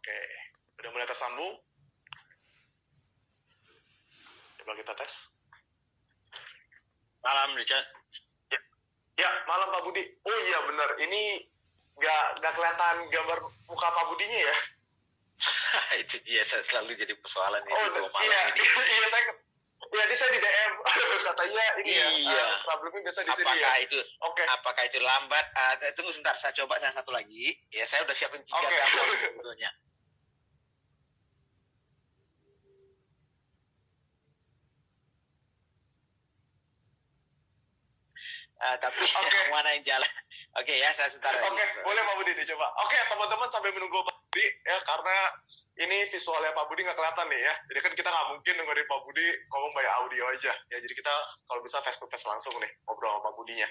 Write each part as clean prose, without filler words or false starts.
Oke, udah mulai tersambung. Coba kita tes. Malam, Richard. Ya, malam Pak Budi. Oh iya benar, ini nggak kelihatan gambar muka Pak Budinya ya? Itu dia selalu jadi persoalan ini. Iya, iya saya di DM katanya ini iya. Problemnya biasa di sini ya. Apakah itu lambat? Tunggu sebentar, saya coba yang satu lagi. Ya, saya udah siapin 3 gambar sebetulnya. Tapi mana yang jalan? Oke ya, saya sebentar lagi. Boleh Pak Budi dicoba. Teman-teman sambil menunggu Pak Budi ya, karena ini visualnya Pak Budi nggak kelihatan nih ya. Jadi kan kita nggak mungkin dengerin Pak Budi ngomong by audio aja. Ya jadi kita kalau bisa face to face langsung nih ngobrol sama Pak Budinya.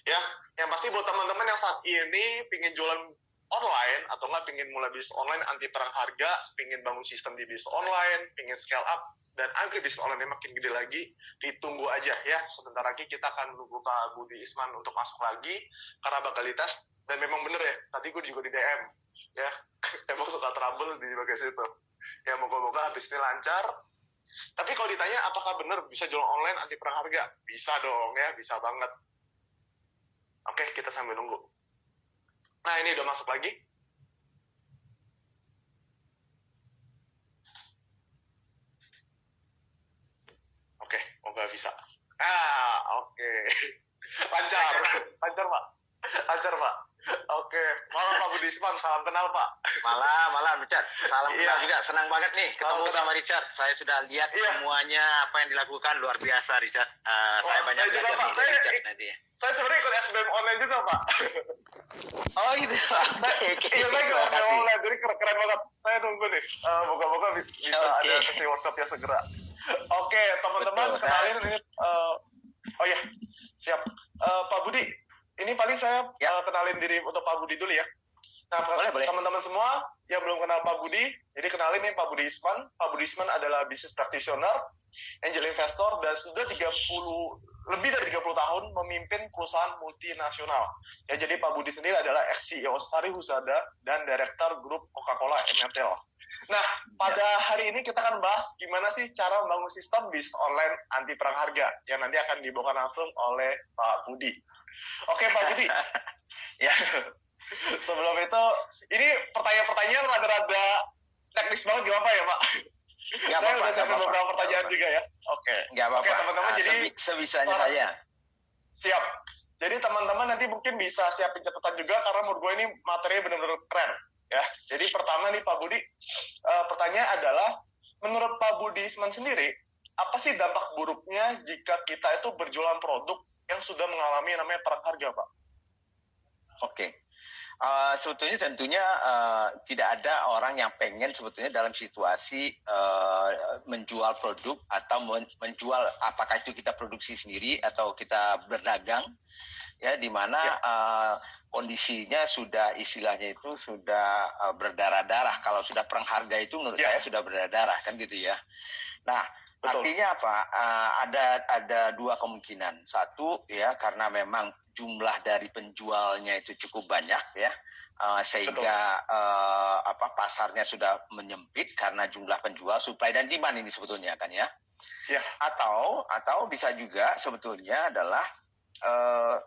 Ya, yang pasti buat teman-teman yang saat ini pingin jualan online atau nggak pingin mulai bisnis online anti perang harga, pingin bangun sistem di bisnis online, pingin scale up dan agar bisnis online makin gede lagi, ditunggu aja ya. Sebentar lagi kita akan menunggu Pak Budi Isman untuk masuk lagi karena bakal dites. Dan memang bener ya, tadi gue juga di DM ya, emang suka trouble di bagian situ. Ya moga-moga habis ini lancar. Tapi kalau ditanya apakah bener bisa jualan online anti perang harga? Bisa dong ya, bisa banget. Oke, kita sambil nunggu. Nah, ini udah masuk lagi. Oke, moga bisa. Oke. Lancar, Pak. Oke, malam Pak Budi Isman, salam kenal Pak. Malam Richard, salam kenal juga, senang banget nih ketemu sama Richard. Saya sudah lihat semuanya apa yang dilakukan, luar biasa Richard. Saya banyak belajar nih dari Richard nanti. Saya sebenarnya ikut SBM online juga Pak. Oh gitu. Saya ikut SBM online, jadi keren banget. Saya nunggu nih, moga-moga bisa ada sesi workshopnya segera. Oke, teman-teman kenalin ini. Oh ya, siap. Pak Budi, ini paling saya kenalin diri untuk Pak Budi dulu ya. Nah, boleh. Teman-teman semua yang belum kenal Pak Budi, jadi kenalin nih Pak Budi Isman. Pak Budi Isman adalah business practitioner, angel investor, dan sudah lebih dari 30 tahun memimpin perusahaan multinasional. Ya, jadi Pak Budi sendiri adalah ex-CEO Sari Husada dan Direktur Grup Coca-Cola MRTL. Nah, pada hari ini kita akan bahas gimana sih cara membangun sistem bisnis online anti perang harga yang nanti akan dibawakan langsung oleh Pak Budi. Oke, Pak Budi. Ya. Sebelum itu, ini pertanyaan-pertanyaan rada-rada teknis banget, gak apa ya, Pak? Saya udah siapin beberapa pertanyaan juga ya. Oke, teman-teman, jadi sebisanya saya. Siap. Jadi teman-teman nanti mungkin bisa siapin catatan juga karena menurut gue ini materinya benar-benar keren ya. Jadi pertama nih Pak Budi, pertanyaan adalah menurut Pak Budi Isman sendiri, apa sih dampak buruknya jika kita itu berjualan produk yang sudah mengalami namanya perang harga, Pak? Oke. Sebetulnya tentunya tidak ada orang yang pengen sebetulnya dalam situasi menjual produk atau menjual, apakah itu kita produksi sendiri atau kita berdagang ya, di mana kondisinya sudah istilahnya itu sudah berdarah-darah. Kalau sudah perang harga itu menurut saya sudah berdarah-darah kan gitu ya. Nah, betul. Artinya apa? Ada dua kemungkinan. Satu ya, karena memang jumlah dari penjualnya itu cukup banyak ya, sehingga pasarnya sudah menyempit karena jumlah penjual, supply dan demand ini sebetulnya kan ya. Atau bisa juga sebetulnya adalah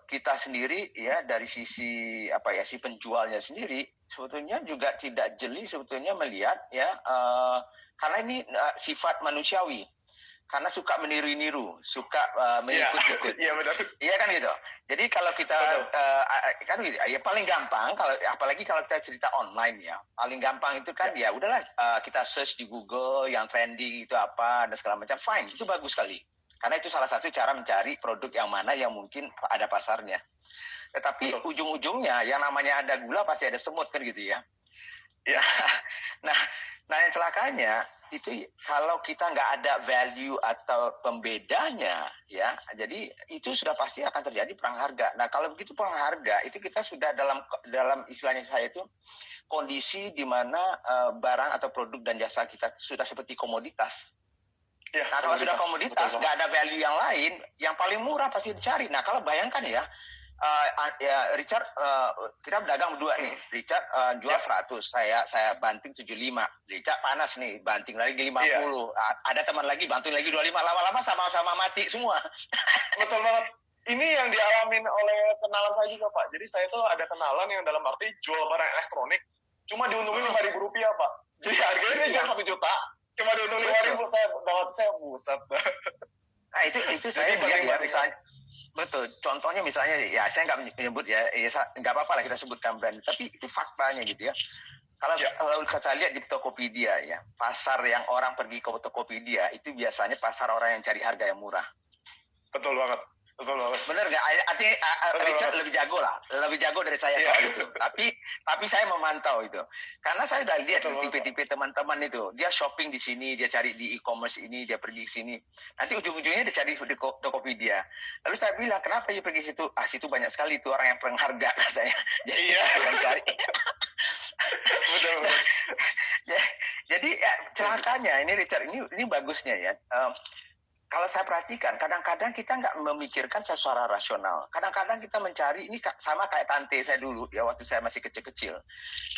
kita sendiri ya, dari sisi si penjualnya sendiri sebetulnya juga tidak jeli sebetulnya melihat ya, karena ini sifat manusiawi. Karena suka meniru-niru, suka mengikut-ikut. Iya benar. Iya kan gitu. Jadi kalau kita kan gitu, ya paling gampang apalagi kalau kita cerita online ya, paling gampang itu kan ya udahlah, kita search di Google yang trending itu apa dan segala macam, fine, itu bagus sekali. Karena itu salah satu cara mencari produk yang mana yang mungkin ada pasarnya. Tetapi ujung-ujungnya yang namanya ada gula pasti ada semut kan gitu ya. Ya. Nah yang celakanya itu kalau kita nggak ada value atau pembedanya ya, jadi itu sudah pasti akan terjadi perang harga. Nah kalau begitu perang harga itu kita sudah dalam istilahnya saya itu kondisi di mana barang atau produk dan jasa kita sudah seperti komoditas. Ya, nah kalau sudah komoditas nggak ada value yang lain, yang paling murah pasti dicari. Nah kalau bayangkan ya, Richard, kita berdagang berdua nih. Richard jual 100, saya banting 75. Richard panas nih, banting lagi 50. Ada teman lagi banting lagi 25. Lama-lama sama-sama mati semua. Betul banget. Ini yang dialamin oleh kenalan saya juga, Pak. Jadi saya tuh ada kenalan yang dalam arti jual barang elektronik, cuma diuntungin Rp5.000, Pak. Jadi harganya dia jual 1 juta, cuma diuntung 5.000. Saya buset. Nah itu saya lihat ya, misalnya. Betul. Contohnya misalnya, ya saya nggak menyebut ya nggak apa-apa lah kita sebutkan brand, tapi itu faktanya gitu ya. Kalau saya lihat di Tokopedia ya, pasar yang orang pergi ke Tokopedia itu biasanya pasar orang yang cari harga yang murah. Betul banget. Bener nggak? Artinya Richard lebih jago dari saya soal itu. Tapi saya memantau itu, karena saya udah lihat tipe-tipe teman-teman itu, dia shopping di sini, dia cari di e-commerce ini, dia pergi ke sini, nanti ujung-ujungnya dia cari di Tokopedia. Lalu saya bilang, kenapa dia pergi situ? Situ banyak sekali itu orang yang pengharga katanya. Jadi yang cari. Betul. Jadi celakanya ini Richard, ini bagusnya ya. Kalau saya perhatikan, kadang-kadang kita nggak memikirkan secara rasional. Kadang-kadang kita mencari, ini sama kayak tante saya dulu, ya waktu saya masih kecil-kecil.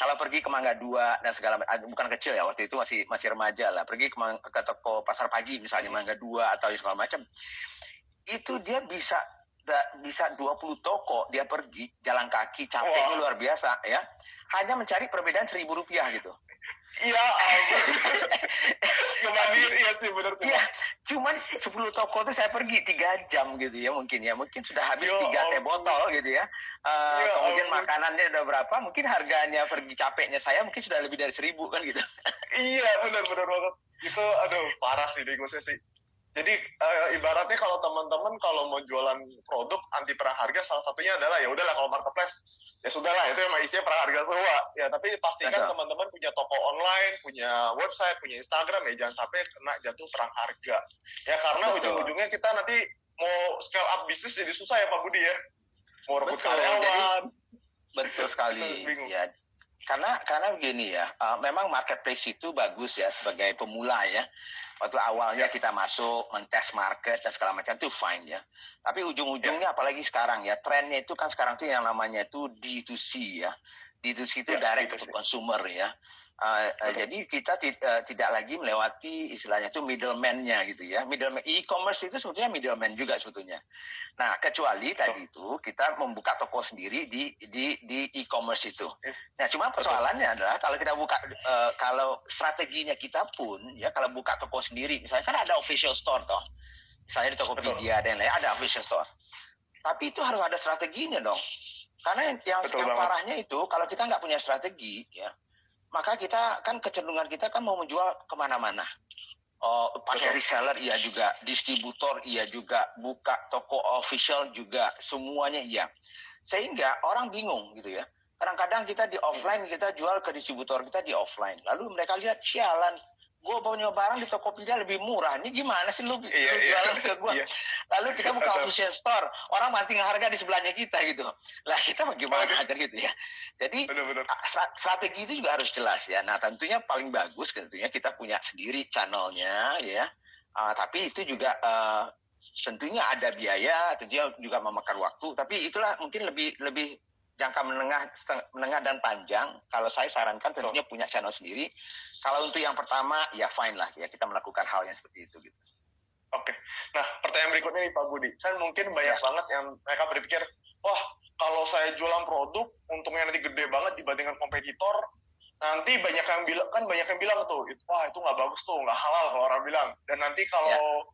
Kalau pergi ke Mangga 2 dan segala macam, bukan kecil ya, waktu itu masih remaja lah. Pergi ke toko pasar pagi misalnya, Mangga 2 atau segala macam. Itu dia bisa 20 toko, dia pergi, jalan kaki, capeknya luar biasa ya. Hanya mencari perbedaan Rp1.000 gitu. Iya, kemandiri ya sih, benar sih. Iya, cuman 10 toko tuh saya pergi 3 jam gitu ya, mungkin sudah habis 3 teh botol gitu ya. Kemudian makanannya udah berapa, mungkin harganya pergi capeknya saya mungkin sudah lebih dari 1.000 kan gitu. Iya, benar banget. Itu parah sih negosiasi. Jadi ibaratnya kalau teman-teman kalau mau jualan produk anti perang harga, salah satunya adalah ya udahlah kalau marketplace ya sudahlah, itu emang isinya perang harga semua ya, tapi pastikan teman-teman punya toko online, punya website, punya Instagram ya, jangan sampai kena jatuh perang harga ya, karena ujung-ujungnya kita nanti mau scale up bisnis jadi susah ya Pak Budi ya, mau rebut karyawan. Betul sekali ya. Karena begini ya, memang marketplace itu bagus ya sebagai pemula ya. Waktu awalnya kita masuk, mentes market dan segala macam itu fine ya. Tapi ujung-ujungnya apalagi sekarang ya, trennya itu kan sekarang tuh yang namanya itu D2C ya. D2C itu direct to consumer ya. Jadi kita tidak lagi melewati istilahnya itu middleman-nya gitu ya. Middleman e-commerce itu sebetulnya middleman juga sebetulnya. Nah, kecuali tadi itu kita membuka toko sendiri di e-commerce itu. Nah, cuma persoalannya adalah kalau kita buka kalau strateginya kita pun ya, kalau buka toko sendiri misalnya kan ada official store toh. Misalnya di Tokopedia dan lain ada official store. Tapi itu harus ada strateginya dong. Karena yang parahnya itu kalau kita nggak punya strategi ya, maka kita kan kecenderungan kita kan mau menjual kemana-mana. Pakai reseller iya juga, distributor iya juga, buka toko official juga, semuanya iya. Sehingga orang bingung gitu ya. Kadang-kadang kita di offline kita jual ke distributor kita di offline. Lalu mereka lihat, sialan, gue punya barang di Tokopedia lebih murah. Ini gimana sih lu jualan ke gue? Iya. Lalu kita buka official store, orang banting harga di sebelahnya kita gitu. Lah kita bagaimana kan gitu ya. Jadi strategi itu juga harus jelas ya. Nah tentunya paling bagus tentunya kita punya sendiri channelnya ya. Tapi itu juga tentunya ada biaya, tentunya juga memakan waktu. Tapi itulah mungkin lebih jangka menengah dan panjang. Kalau saya sarankan tentunya punya channel sendiri. Kalau untuk yang pertama ya fine lah ya, kita melakukan hal yang seperti itu gitu. Oke. Nah, pertanyaan berikutnya nih Pak Budi. Kan mungkin banyak banget yang mereka berpikir, wah, kalau saya jualan produk, untungnya nanti gede banget dibandingkan kompetitor. Nanti banyak yang bilang tuh, wah itu nggak bagus tuh, nggak halal kalau orang bilang. Dan nanti kalau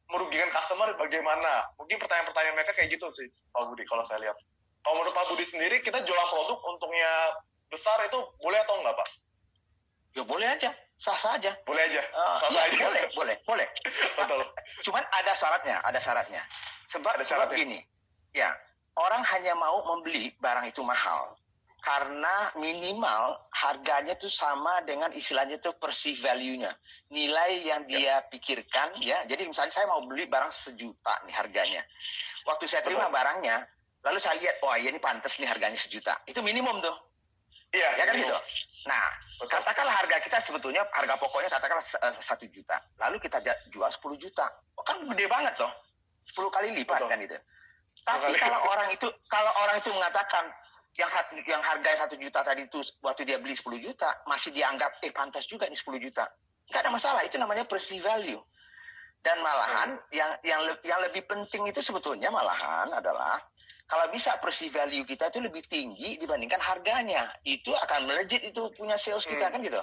merugikan customer bagaimana? Mungkin pertanyaan-pertanyaan mereka kayak gitu sih, Pak Budi, kalau saya lihat. Kalau menurut Pak Budi sendiri, kita jualan produk untungnya besar itu boleh atau enggak, Pak? Ya boleh aja, sah-sah aja. Boleh aja, sah-sah aja. Boleh. Betul. Cuman ada syaratnya. Sebab gini, ya orang hanya mau membeli barang itu mahal karena minimal harganya itu sama dengan istilahnya itu perceived value-nya, nilai yang dia pikirkan ya. Jadi misalnya saya mau beli barang 1 juta nih harganya. Waktu saya terima barangnya, lalu saya lihat, wah ini pantas nih harganya 1 juta. Itu minimum tuh. Iya, ya kan gitu. Nah, katakanlah harga kita sebetulnya harga pokoknya katakanlah 1 juta. Lalu kita jual 10 juta. Oh, kan gede banget loh. 10 kali lipat kan itu. Tapi Sekali. kalau orang itu mengatakan yang harga 1 juta tadi itu waktu dia beli 10 juta masih dianggap pantas juga nih 10 juta. Nggak ada masalah, itu namanya perceived value. Dan malahan yang lebih penting itu sebetulnya malahan adalah kalau bisa perceived value kita itu lebih tinggi dibandingkan harganya. Itu akan melejit itu punya sales kita kan gitu.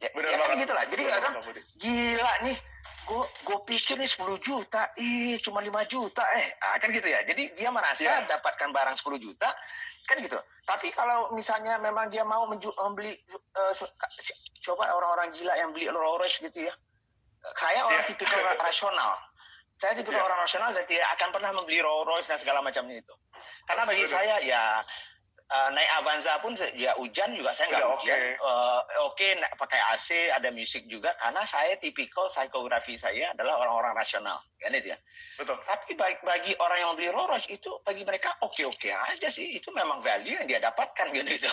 Ya kan gitu lah. Jadi kan gila nih, gue pikir nih 10 juta, cuma 5 juta kan gitu ya. Jadi dia merasa dapatkan barang 10 juta, kan gitu. Tapi kalau misalnya memang dia mau membeli, coba orang-orang gila yang beli Rolls Royce gitu ya. Saya orang tipikal rasional. Saya tipikal orang rasional dan tidak akan pernah membeli Rolls Royce dan segala macamnya itu. Karena bagi saya ya naik Avanza pun ya hujan juga saya nggak hujan. Oke, pakai AC, ada musik juga. Karena saya tipikal psikografi saya adalah orang-orang rasional, kan itu ya. Betul. Tapi bagi orang yang membeli Rolls Royce itu bagi mereka oke-oke aja sih. Itu memang value yang dia dapatkan gitu.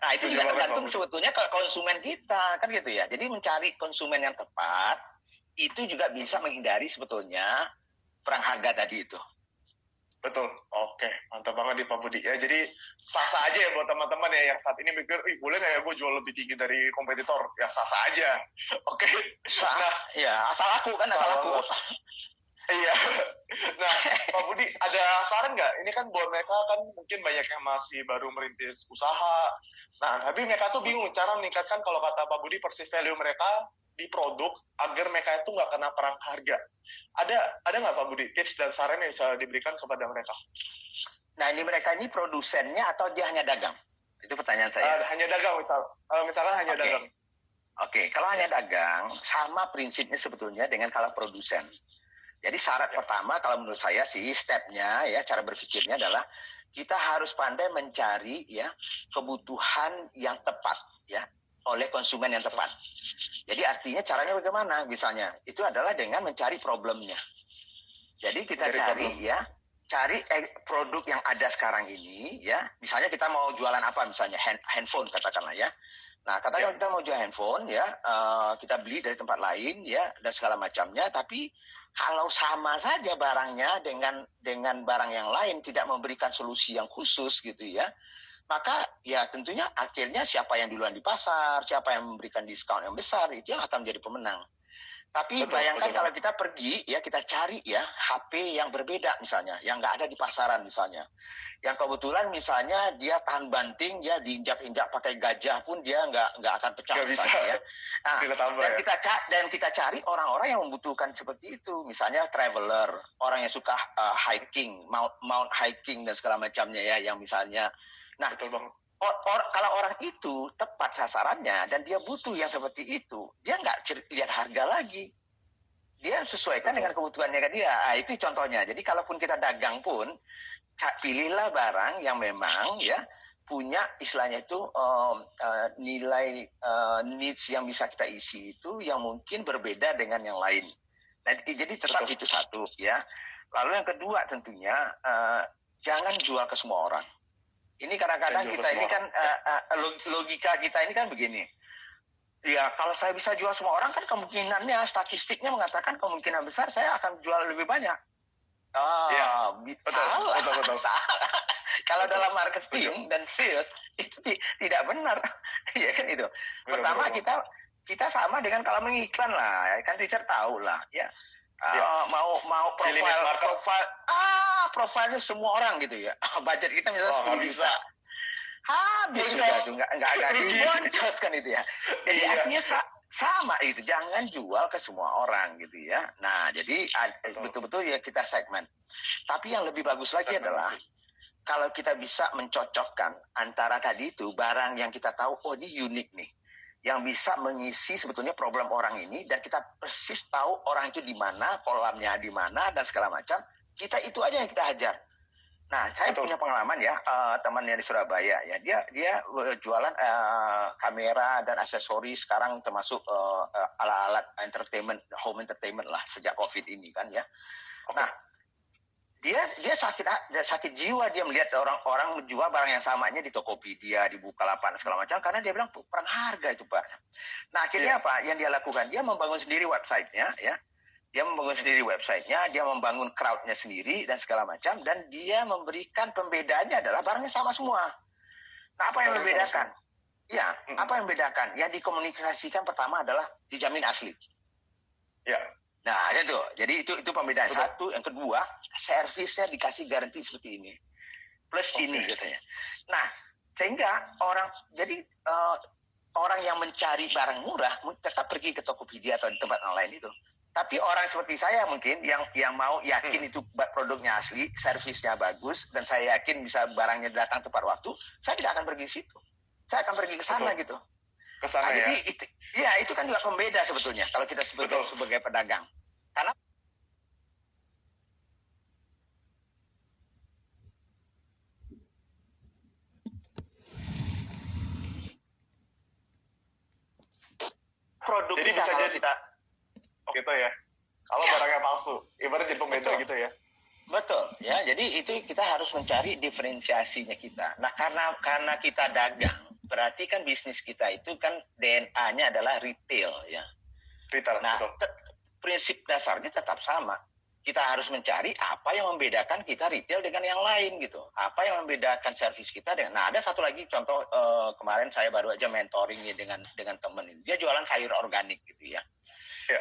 Nah itu juga tergantung sebetulnya ke konsumen kita kan gitu ya. Jadi mencari konsumen yang tepat itu juga bisa menghindari sebetulnya perang harga tadi itu. Betul. Oke, mantap banget nih Pak Budi. Ya, jadi sah-sah aja ya buat teman-teman ya yang saat ini mikir, boleh nggak ya gue jual lebih tinggi dari kompetitor? Ya sah-sah aja. Oke. Nah, ya asal aku. Iya. Nah, Pak Budi, ada saran nggak? Ini kan buat mereka kan mungkin banyak yang masih baru merintis usaha. Nah, tapi mereka tuh bingung cara meningkatkan kalau kata Pak Budi perceived value mereka di produk agar mereka itu nggak kena perang harga. Ada nggak Pak Budi tips dan saran yang bisa diberikan kepada mereka? Nah, mereka ini produsennya atau dia hanya dagang? Itu pertanyaan saya. Hanya dagang misalkan hanya dagang. Oke, kalau hanya dagang sama prinsipnya sebetulnya dengan kalau produsen. Jadi syarat pertama kalau menurut saya sih stepnya ya cara berpikirnya adalah kita harus pandai mencari ya kebutuhan yang tepat ya oleh konsumen yang tepat. Jadi artinya caranya bagaimana? Misalnya itu adalah dengan mencari problemnya. Jadi kita cari produk yang ada sekarang ini ya. Misalnya kita mau jualan apa misalnya handphone katakanlah ya. Nah katakan kita mau jual handphone ya, kita beli dari tempat lain ya dan segala macamnya. Tapi kalau sama saja barangnya dengan barang yang lain tidak memberikan solusi yang khusus gitu ya, maka ya tentunya akhirnya siapa yang duluan di pasar, siapa yang memberikan diskon yang besar itu yang akan menjadi pemenang. Tapi bayangkan kalau kita pergi ya kita cari ya HP yang berbeda misalnya, yang nggak ada di pasaran misalnya, yang kebetulan misalnya dia tahan banting ya diinjak-injak pakai gajah pun dia nggak akan pecah misalnya ya. Nah, dan kita cari orang-orang yang membutuhkan seperti itu, misalnya traveler, orang yang suka hiking, mount hiking dan segala macamnya ya, yang misalnya. Nah, betul banget. Kalau orang itu tepat sasarannya dan dia butuh yang seperti itu, dia nggak lihat harga lagi. Dia sesuaikan dengan kebutuhannya dia. Nah, itu contohnya. Jadi kalaupun kita dagang pun, pilihlah barang yang memang ya punya istilahnya itu nilai needs yang bisa kita isi itu yang mungkin berbeda dengan yang lain. Nah, jadi tetap itu satu ya. Lalu yang kedua tentunya jangan jual ke semua orang. Ini kadang-kadang kita ini kan logika kita ini kan begini. Ya kalau saya bisa jual semua orang kan kemungkinannya statistiknya mengatakan kemungkinan besar saya akan jual lebih banyak. Betul. Kalau dalam marketing dan sales itu tidak benar. Ya kan itu. Pertama kita sama dengan kalau mengiklan lah, kan teacher tahu lah ya. Mau profilnya semua orang gitu ya. Budget kita misalnya 10 juta. Habis sudah tuh enggak boncos kan itu ya. Jadi artinya sama itu, jangan jual ke semua orang gitu ya. Nah, jadi betul-betul ya kita segmen. Tapi yang lebih bagus lagi adalah kalau kita bisa mencocokkan antara tadi itu barang yang kita tahu ini unik nih, yang bisa mengisi sebetulnya problem orang ini dan kita persis tahu orang itu di mana, kolamnya di mana dan segala macam. Kita itu aja yang kita hajar. Nah, saya punya pengalaman ya, teman yang di Surabaya ya, dia jualan kamera dan aksesoris sekarang termasuk alat-alat entertainment, home entertainment lah sejak COVID ini kan ya. Nah, dia sakit jiwa dia melihat orang-orang menjual barang yang samanya di Tokopedia, di Bukalapak segala macam karena dia bilang perang harga itu Pak. Nah, akhirnya apa? Yang dia lakukan dia membangun sendiri websitenya ya. Dia membangun sendiri websitenya, dia membangun crowd-nya sendiri dan segala macam, dan dia memberikan pembedaannya adalah barangnya sama semua. Nah, apa yang membedakan? Ya, apa yang membedakan? Yang dikomunikasikan pertama adalah dijamin asli. Ya. Nah, itu. Jadi itu pembedaan. Satu, yang kedua, servisnya dikasih garansi seperti ini. Plus ini katanya. Nah, sehingga orang yang mencari barang murah tetap pergi ke Tokopedia atau di tempat online itu. Tapi orang seperti saya mungkin yang mau yakin itu produknya asli, servisnya bagus, dan saya yakin bisa barangnya datang tepat waktu, saya tidak akan pergi situ. Saya akan pergi ke sana gitu. Ke sana Jadi itu kan juga pembeda sebetulnya kalau kita sebagai pedagang. Karena produk jadi bisa jadi gitu ya. Kalau barangnya palsu, ibarat jadi pembeda gitu ya. Betul, ya. Jadi itu kita harus mencari diferensiasinya kita. Nah, karena kita dagang, berarti kan bisnis kita itu kan DNA-nya adalah retail, ya. Retail, nah, betul. Prinsip dasarnya tetap sama. Kita harus mencari apa yang membedakan kita retail dengan yang lain gitu. Apa yang membedakan servis kita dengan. Nah, ada satu lagi contoh kemarin saya baru aja mentoring dengan temen ini. Dia jualan sayur organik gitu ya.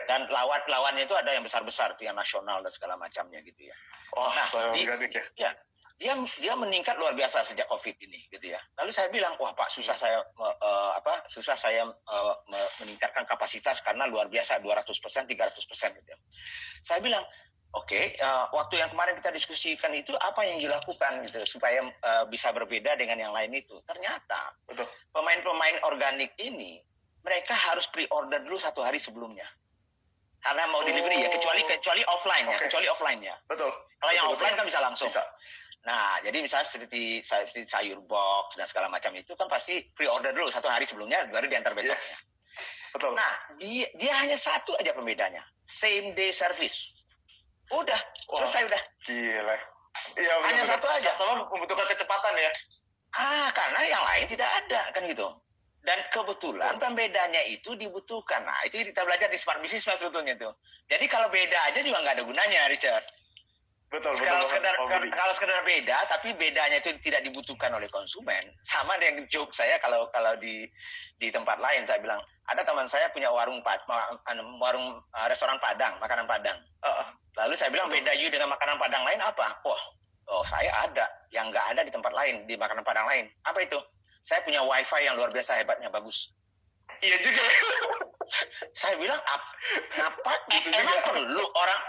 Dan lawannya itu ada yang besar-besar, yang nasional dan segala macamnya gitu ya. Nah, sayur organik ya. Dia meningkat luar biasa sejak COVID ini gitu ya. Lalu saya bilang, wah Pak, susah saya meningkatkan kapasitas karena luar biasa 200%, 300% gitu ya. Saya bilang, oke, waktu yang kemarin kita diskusikan itu apa yang dilakukan gitu supaya bisa berbeda dengan yang lain itu. Ternyata pemain-pemain organik ini mereka harus pre-order dulu 1 hari sebelumnya. Karena mau delivery ya, kecuali offline ya, kecuali offline ya. Betul. Kalau yang offline kan bisa langsung. Bisa. Nah, jadi misalnya seperti sayur box dan segala macam itu kan pasti pre-order dulu 1 hari sebelumnya, baru diantar besok. Yes. Betul. Nah, dia hanya satu aja pembedanya, same day service. Udah, selesai udah. Gila. Iya, hanya satu aja. Customer membutuhkan kecepatan ya. Karena yang lain tidak ada kan gitu. Dan kebetulan pembedanya itu dibutuhkan. Nah, itu kita belajar di Smart Business sebetulnya tuh. Jadi kalau beda aja juga nggak ada gunanya, Richard. Betul. Kalau sekedar beda, tapi bedanya itu tidak dibutuhkan oleh konsumen. Sama dengan joke saya kalau di tempat lain, saya bilang ada teman saya punya warung restoran Padang, makanan Padang. Lalu saya bilang beda you dengan makanan Padang lain apa? Saya ada yang nggak ada di tempat lain, di makanan Padang lain. Apa itu? Saya punya wifi yang luar biasa hebatnya, bagus. Iya juga. Saya bilang emang perlu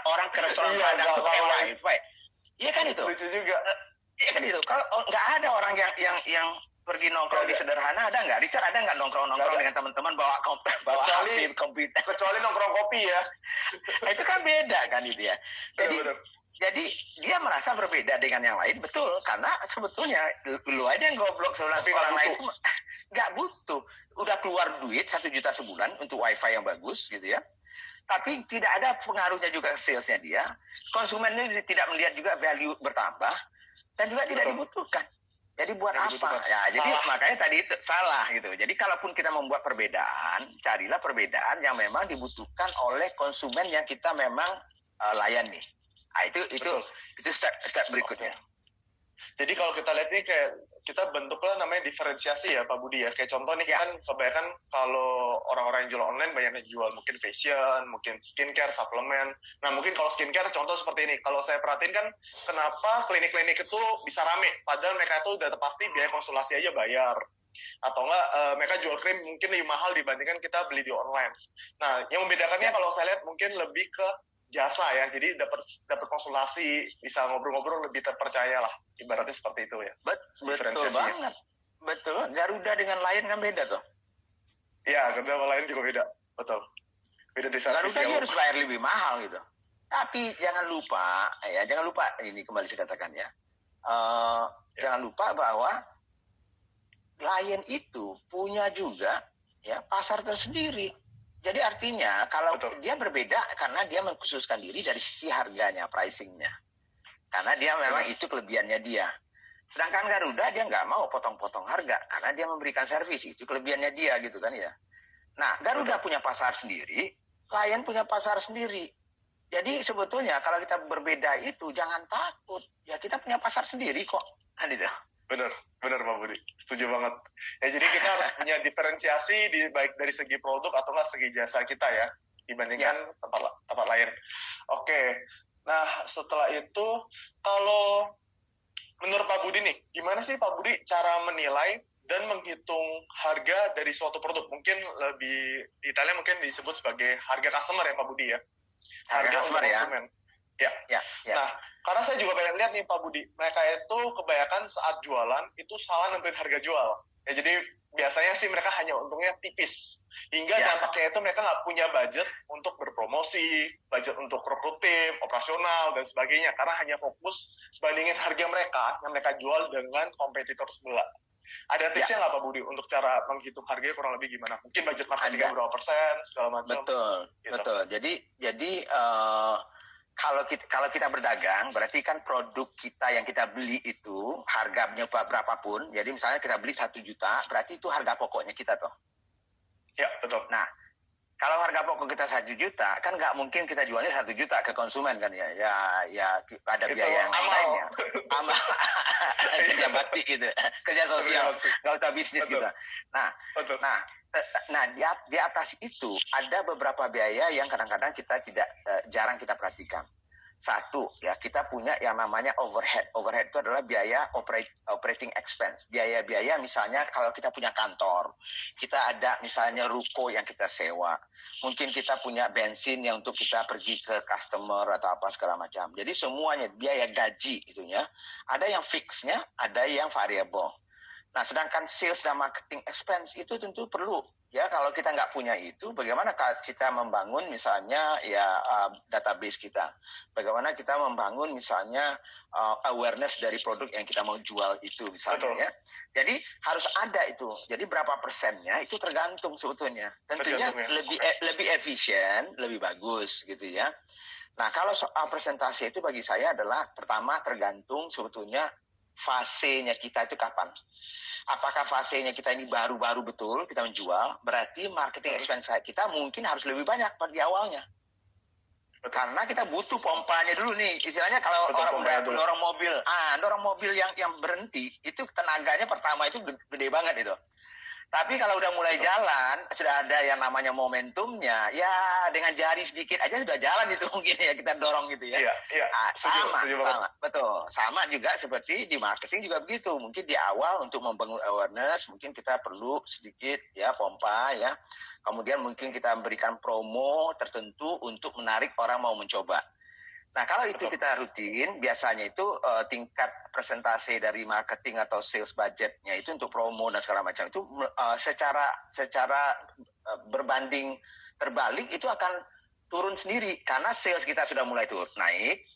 orang ke restoran Padang pakai wifi? Iya kan itu. Lucu juga. Iya kan itu. Kalau nggak ada orang yang pergi nongkrong di Sederhana, ada nggak? Richard ada nggak nongkrong dengan teman-teman bawa komputer? Kecuali nongkrong kopi ya. Itu kan beda kan itu ya. Jadi dia merasa berbeda dengan yang lain, betul, karena sebetulnya lu aja yang goblok sebenarnya, orang lain nggak butuh, udah keluar duit 1 juta sebulan untuk wifi yang bagus gitu ya, tapi tidak ada pengaruhnya juga ke salesnya dia, konsumennya tidak melihat juga value bertambah, dan juga tidak dibutuhkan. Jadi buat apa? Ya, jadi makanya tadi itu salah gitu. Jadi kalaupun kita membuat perbedaan, carilah perbedaan yang memang dibutuhkan oleh konsumen yang kita memang layani. Nah, itu step berikutnya. Jadi kalau kita lihat ini kayak kita bentuklah namanya diferensiasi ya Pak Budi ya. Kayak contoh nih kan kebanyakan kalau orang-orang yang jual online banyak yang jual mungkin fashion, mungkin skincare, suplemen. Nah mungkin kalau skincare contoh seperti ini. Kalau saya perhatiin kan kenapa klinik-klinik itu bisa rame. Padahal mereka itu udah pasti biaya konsultasi aja bayar. Atau enggak mereka jual krim mungkin lebih mahal dibandingkan kita beli di online. Nah yang membedakannya kalau saya lihat mungkin lebih ke jasa ya, jadi dapat konsultasi, bisa ngobrol-ngobrol lebih terpercaya lah, ibaratnya seperti itu ya. Betul banget, betul. Garuda dengan Lion kan beda tuh. Iya, Garuda sama Lion juga beda, betul. Beda di servis. Garuda harus bayar lebih mahal gitu. Tapi jangan lupa ini kembali saya katakan ya. Jangan lupa bahwa Lion itu punya juga ya pasar tersendiri. Jadi artinya kalau dia berbeda karena dia mengkhususkan diri dari sisi harganya, pricingnya. Karena dia memang itu kelebihannya dia. Sedangkan Garuda dia nggak mau potong-potong harga karena dia memberikan servis, itu kelebihannya dia gitu kan ya. Nah Garuda punya pasar sendiri, Lion punya pasar sendiri. Jadi sebetulnya kalau kita berbeda itu jangan takut. Ya kita punya pasar sendiri kok. Kan itu. Benar Pak Budi, setuju banget. Ya jadi kita harus punya diferensiasi baik dari segi produk atau nggak segi jasa kita ya dibandingkan tempat lain. Oke, nah setelah itu kalau menurut Pak Budi nih, gimana sih Pak Budi cara menilai dan menghitung harga dari suatu produk? Mungkin lebih detailnya mungkin disebut sebagai harga customer ya Pak Budi ya. Harga customer untuk ya. konsumen. Ya. Nah, karena saya juga pengen lihat nih Pak Budi, mereka itu kebanyakan saat jualan itu salah nentuin harga jual. Ya jadi biasanya sih mereka hanya untungnya tipis. Hingga dampaknya itu mereka nggak punya budget untuk berpromosi, budget untuk rekrutim, operasional, dan sebagainya. Karena hanya fokus bandingin harga mereka yang mereka jual dengan kompetitor sebelah. Ada tipsnya nggak Pak Budi untuk cara menghitung harganya kurang lebih gimana? Mungkin budget marketingnya berapa persen, segala macam. Betul. Jadi kalau kita berdagang, berarti kan produk kita yang kita beli itu harganya berapapun. Jadi misalnya kita beli 1 juta, berarti itu harga pokoknya kita toh. Ya, betul. Nah, kalau harga pokok kita 1 juta, kan nggak mungkin kita jualnya 1 juta ke konsumen kan ya. Ya ada itu biaya yang lainnya. Amal. Kerja bakti gitu. Kerja sosial. Nggak usah bisnis gitu. Nah, di atas itu ada beberapa biaya yang kadang-kadang kita jarang kita perhatikan. Satu, ya kita punya yang namanya overhead. Overhead itu adalah biaya operating expense. Biaya-biaya misalnya kalau kita punya kantor, kita ada misalnya ruko yang kita sewa. Mungkin kita punya bensin yang untuk kita pergi ke customer atau apa segala macam. Jadi semuanya biaya gaji itunya, ada yang fixnya, ada yang variable. Nah, sedangkan sales dan marketing expense itu tentu perlu. Ya, kalau kita nggak punya itu, bagaimana kita membangun misalnya database kita? Bagaimana kita membangun misalnya awareness dari produk yang kita mau jual itu misalnya ya. Jadi harus ada itu. Jadi berapa persennya itu tergantung sebetulnya. Tentunya lebih efisien, lebih bagus gitu ya. Nah, kalau soal presentasi itu bagi saya adalah pertama tergantung sebetulnya fasenya kita itu kapan. Apakah fasenya kita ini baru-baru betul kita menjual, berarti marketing expense kita mungkin harus lebih banyak di awalnya. Karena kita butuh pompanya dulu nih. Istilahnya kalau orang udah dorong mobil yang berhenti, itu tenaganya pertama itu gede banget itu. Tapi kalau udah mulai jalan, sudah ada yang namanya momentumnya, ya dengan jari sedikit aja sudah jalan itu mungkin ya kita dorong gitu ya. Iya. Sama. Betul. Sama juga seperti di marketing juga begitu. Mungkin di awal untuk membangun awareness, mungkin kita perlu sedikit ya pompa ya. Kemudian mungkin kita memberikan promo tertentu untuk menarik orang mau mencoba. Nah, kalau itu kita rutin, biasanya itu tingkat presentasi dari marketing atau sales budgetnya itu untuk promo dan segala macam itu secara berbanding terbalik itu akan turun sendiri karena sales kita sudah mulai naik,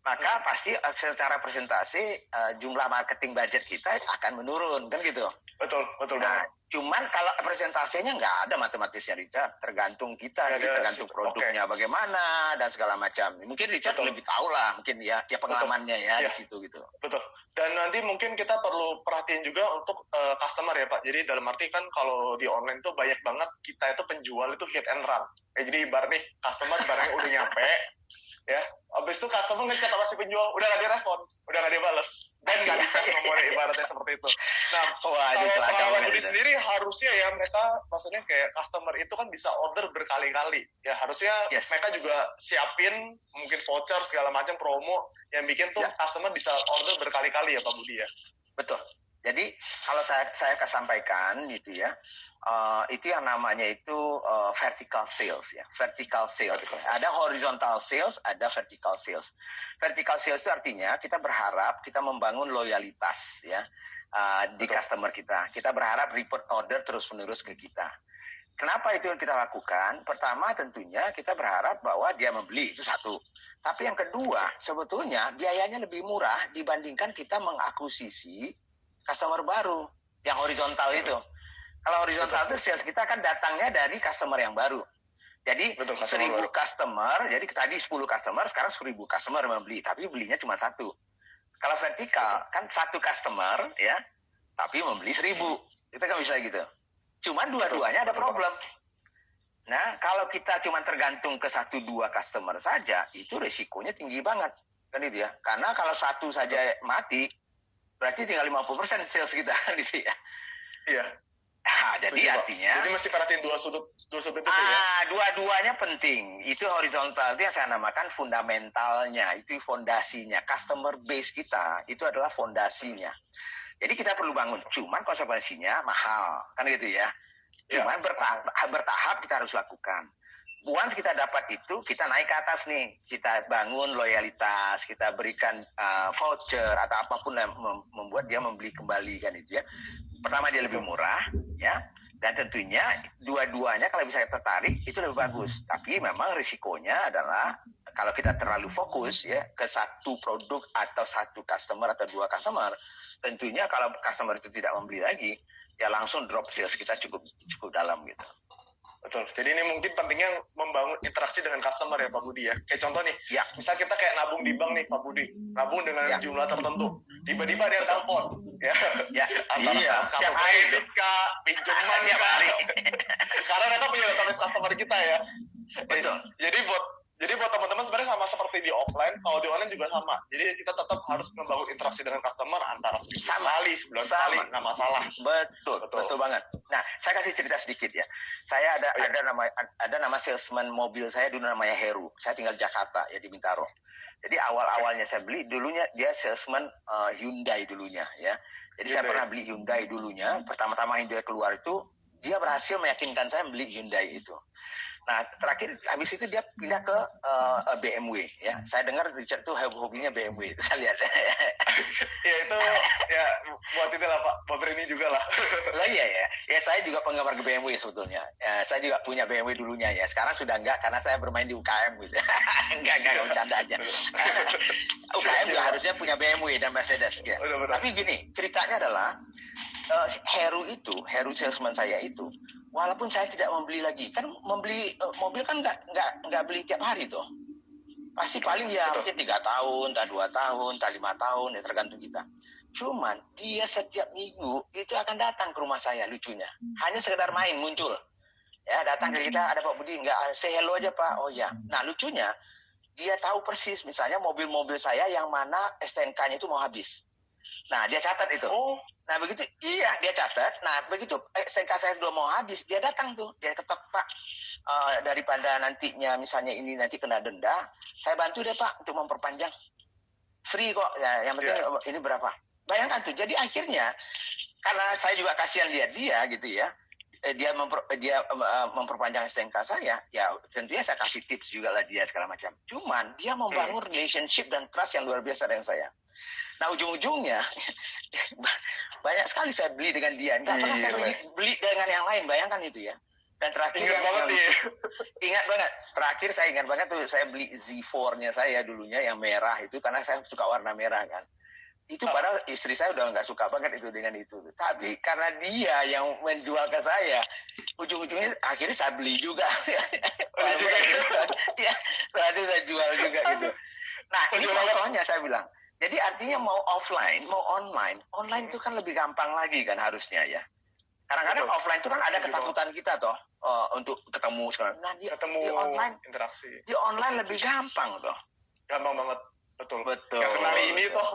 maka pasti secara presentasi jumlah marketing budget kita akan menurun kan gitu. Betul nah, cuman kalau presentasinya nggak ada matematisnya Richard, tergantung kita sih, tergantung produknya bagaimana dan segala macam. Mungkin Richard lebih tahu lah, mungkin ya pengalamannya di situ gitu. Betul. Dan nanti mungkin kita perlu perhatiin juga untuk customer ya Pak. Jadi dalam arti kan kalau di online tuh banyak banget kita itu penjual itu hit and run. Jadi ibarat nih customer barangnya udah nyampe, ya, abis itu customer ngechat sama si penjual, udah gak direspon, udah gak dibales, dan gak bisa nomornya ibaratnya seperti itu. Nah, kalau Budi sendiri harusnya ya mereka, maksudnya kayak customer itu kan bisa order berkali-kali, ya harusnya mereka juga siapin mungkin voucher segala macam promo yang bikin tuh customer bisa order berkali-kali ya Pak Budi ya. Betul. Jadi kalau saya akan sampaikan gitu ya, itu yang namanya itu vertical sales ya, vertical sales. Ada horizontal sales, ada vertical sales. Vertical sales itu artinya kita berharap kita membangun loyalitas ya di customer kita. Kita berharap repeat order terus-menerus ke kita. Kenapa itu yang kita lakukan? Pertama tentunya kita berharap bahwa dia membeli, itu satu. Tapi yang kedua sebetulnya biayanya lebih murah dibandingkan kita mengakuisisi customer baru yang horizontal itu. Kalau horizontal itu sales kita kan datangnya dari customer yang baru. Jadi 1.000 customer, jadi tadi 10 customer, sekarang 1.000 customer membeli, tapi belinya cuma satu. Kalau vertikal kan satu customer ya, tapi membeli 1.000. Kita kan bisa gitu. Cuman dua-duanya ada problem. Nah, kalau kita cuma tergantung ke 1-2 customer saja, itu risikonya tinggi banget. Kan itu ya. Karena kalau satu saja mati, berarti tinggal 50% sales kita kan gitu ya. Iya. Jadi artinya jadi mesti perhatiin dua sudut itu ya. Dua-duanya penting. Itu horizontal, itu yang saya namakan fundamentalnya, itu fondasinya. Customer base kita itu adalah fondasinya. Jadi kita perlu bangun, cuman konsekuensinya mahal, kan gitu ya. Cuman bertahap kita harus lakukan. Once kita dapat itu, kita naik ke atas nih. Kita bangun loyalitas, kita berikan voucher atau apapun yang membuat dia membeli kembali kan itu ya. Pertama dia lebih murah ya, dan tentunya dua-duanya kalau bisa tertarik itu lebih bagus. Tapi memang risikonya adalah kalau kita terlalu fokus ya ke satu produk atau satu customer atau 2 customer, tentunya kalau customer itu tidak membeli lagi, ya langsung drop sales kita cukup dalam gitu. Betul. Jadi ini mungkin pentingnya membangun interaksi dengan customer ya Pak Budi ya. Kayak contoh nih, ya. Misal kita kayak nabung di bank nih Pak Budi, nabung dengan jumlah tertentu. Tiba-tiba dia telepon, ya. Antara sales kamu kredit kah, pinjaman kah. Karena mereka punya database customer kita ya. Betul. Jadi buat teman-teman sebenarnya sama seperti di offline, kalau di online juga sama. Jadi kita tetap harus membangun interaksi dengan customer antara sebulan sekali, nggak masalah. Betul banget. Nah, saya kasih cerita sedikit ya. Saya ada nama salesman mobil saya dulu namanya Heru. Saya tinggal di Jakarta ya di Bintaro. Jadi awalnya saya beli, dulunya dia salesman Hyundai dulunya ya. Jadi saya pernah beli Hyundai dulunya. Pertama-tama Hyundai keluar itu, dia berhasil meyakinkan saya beli Hyundai itu. Nah, terakhir habis itu dia pindah ke BMW ya. Saya dengar Richard tuh hobinya BMW itu saya lihat. Ya itu ya buat itu lah Pak, buat ini juga lah. Iya ya. Ya saya juga penggemar BMW sebetulnya. Ya, saya juga punya BMW dulunya ya. Sekarang sudah enggak karena saya bermain di UKM gitu. enggak bercanda aja. UKM juga harusnya punya BMW dan Mercedes ya. Tapi gini, ceritanya adalah Heru salesman saya itu, walaupun saya tidak membeli lagi, kan membeli mobil kan nggak beli tiap hari tuh, pasti paling ya mungkin 3 tahun, 2 tahun, 5 tahun ya tergantung kita. Cuman dia setiap minggu itu akan datang ke rumah saya, lucunya, hanya sekedar main muncul, ya datang ke kita, ada Pak Budi nggak, say hello aja Pak, oh ya. Nah lucunya dia tahu persis misalnya mobil-mobil saya yang mana STNK-nya itu mau habis. Nah dia catat itu. Nah begitu, iya dia catat. Nah begitu STNK saya sudah mau habis, dia datang tuh, dia ketok Pak. Daripada nantinya misalnya ini nanti kena denda, saya bantu deh Pak untuk memperpanjang. Free kok, ya, yang penting ini berapa. Bayangkan tuh, jadi akhirnya karena saya juga kasihan lihat dia gitu ya, dia memperpanjang STNK saya, ya tentunya saya kasih tips juga lah dia segala macam. Cuman dia membangun relationship dan trust yang luar biasa dengan saya. Nah ujung-ujungnya banyak sekali saya beli dengan dia. Nggak pernah saya beli dengan yang lain, bayangkan itu ya. Dan terakhir ingat banget. Terakhir saya ingat banget tuh saya beli Z4-nya saya dulunya yang merah itu karena saya suka warna merah kan. Itu padahal istri saya udah nggak suka banget itu dengan itu. Tapi karena dia yang menjual ke saya, ujung-ujungnya akhirnya saya beli juga. Ya, saat itu saya jual juga gitu. Nah ini contohnya saya bilang. Jadi artinya mau offline, mau online itu kan lebih gampang lagi kan harusnya ya. Kadang-kadang offline itu kan ada ketakutan kita toh untuk ketemu sekarang. Nah di online interaksi. Di online lebih gampang toh. Gampang banget. Betul. Gak kenal ini toh.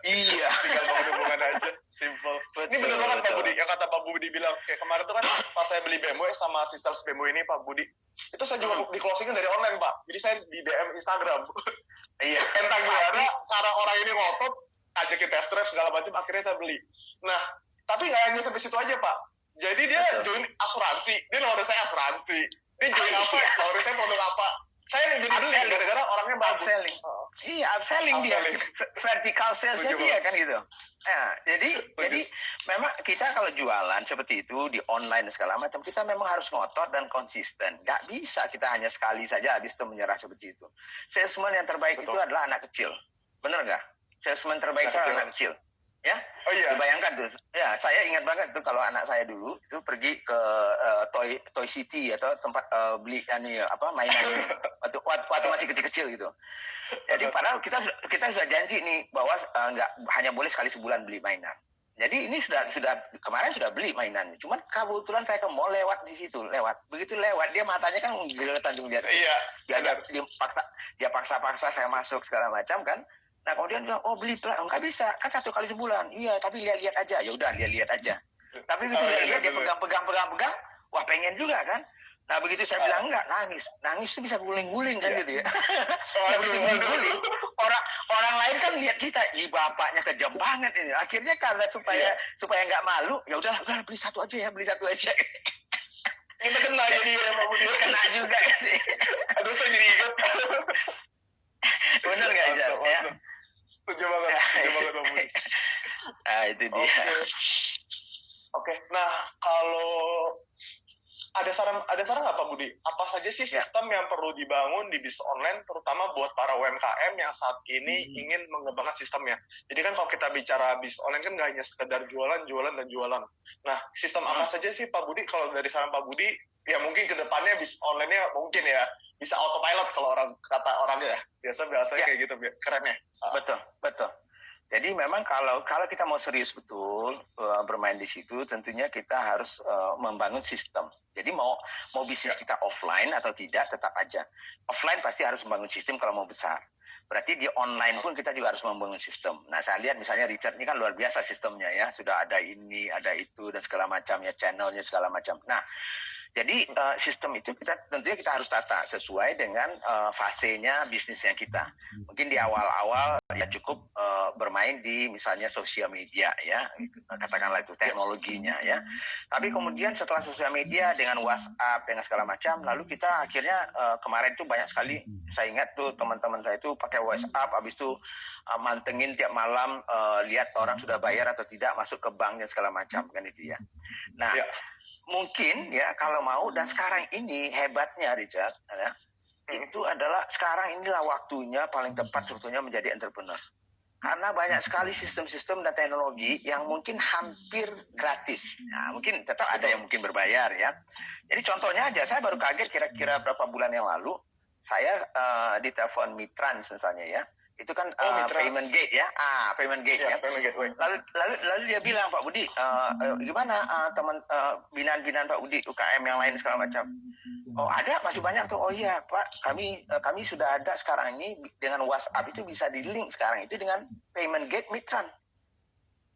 Iya. Tinggal bangun hubungan aja. Simple. Ini benar banget Pak Budi. Yang kata Pak Budi bilang. Kayak kemarin tuh kan pas saya beli BMW sama si sales BMW ini Pak Budi. Itu saya juga di closingin dari online Pak. Jadi saya di DM Instagram. Iya. Entah gimana, karena orang ini ngotot, ajakin test drive segala macam, akhirnya saya beli. Nah, tapi nggak hanya sampai situ aja Pak. Jadi dia join asuransi. Dia nawarin saya asuransi. Dia join apa? Nawarin saya produk apa? Saya jadi beli gara-gara orangnya bagus. Upselling. Iya, upselling dia. Vertical sales-nya dia kan gitu. Nah, jadi memang kita kalau jualan seperti itu di online segala macam, kita memang harus ngotot dan konsisten. Nggak bisa kita hanya sekali saja habis itu menyerah seperti itu. Salesman yang terbaik itu adalah anak kecil. Benar nggak? Salesman terbaik itu anak kecil. Ya, dibayangkan tuh. Ya, saya ingat banget tuh kalau anak saya dulu itu pergi ke Toy City atau tempat beli mainan waktu masih kecil-kecil gitu. Jadi padahal kita sudah janji nih bahwa nggak hanya boleh sekali sebulan beli mainan. Jadi ini sudah kemarin sudah beli mainannya. Cuman kebetulan saya ke mall lewat di situ, begitu lewat dia matanya kan geletan tuh lihat. Iya. Dia paksa saya masuk segala macam kan. Nah kemudian bilang, oh beli pula, enggak bisa, kan 1 kali sebulan. Iya, tapi lihat-lihat aja. Ya udah lihat aja. Tapi begitu lihat dia pegang, wah pengen juga kan. Nah begitu saya bilang enggak, nangis tuh bisa guling-guling kan gitu ya. Begitu guling, orang lain kan lihat kita, bapaknya kejam banget ini. Akhirnya karena supaya nggak malu, ya udah beli satu aja. Kita kena jadi ya Pak Budi. Kena juga ya. Aduh saya jadi ingat. Bener nggak Jan? Ya? Setuju banget Pak Budi. Nah itu dia. Oke. Nah kalau ada saran nggak Pak Budi? Apa saja sih sistem yang perlu dibangun di bisnis online, terutama buat para UMKM yang saat ini ingin mengembangkan sistemnya? Jadi kan kalau kita bicara bisnis online kan nggak hanya sekedar jualan. Nah, sistem apa saja sih Pak Budi? Kalau dari saran Pak Budi, ya mungkin ke depannya bisnis online-nya mungkin ya bisa autopilot kalau kata orang ya. Biasanya kayak gitu, kerennya. Betul. Jadi memang kalau kita mau serius betul bermain di situ, tentunya kita harus membangun sistem. Jadi mau bisnis kita offline atau tidak, tetap aja. Offline pasti harus membangun sistem kalau mau besar. Berarti di online pun kita juga harus membangun sistem. Nah saya lihat misalnya Richard ini kan luar biasa sistemnya ya. Sudah ada ini, ada itu, dan segala macam ya, channelnya segala macam. Nah jadi sistem itu tentunya kita harus tata sesuai dengan fasenya bisnisnya kita. Mungkin di awal-awal ya cukup bermain di misalnya sosial media ya, katakanlah itu teknologinya ya. Tapi kemudian setelah sosial media dengan WhatsApp dengan segala macam, lalu kita akhirnya kemarin tuh banyak sekali, saya ingat tuh teman-teman saya itu pakai WhatsApp, habis itu mantengin tiap malam lihat orang sudah bayar atau tidak, masuk ke banknya segala macam kan itu ya. Nah mungkin ya kalau mau, dan sekarang ini hebatnya Richard ya, itu adalah sekarang inilah waktunya paling tepat sebetulnya menjadi entrepreneur. Karena banyak sekali sistem-sistem dan teknologi yang mungkin hampir gratis. Nah, mungkin tetap ada yang mungkin berbayar ya. Jadi contohnya aja, saya baru kaget kira-kira berapa bulan yang lalu, saya ditelepon Mitrans misalnya ya. Itu kan payment gate ya, payment gate ya. Payment gateway. Lalu dia bilang, Pak Budi, gimana teman binaan Pak Budi UKM yang lain segala macam. Oh ada, masih banyak tuh. Oh iya Pak, kami sudah ada sekarang ini dengan WhatsApp itu bisa di-link sekarang itu dengan payment gate Mitran.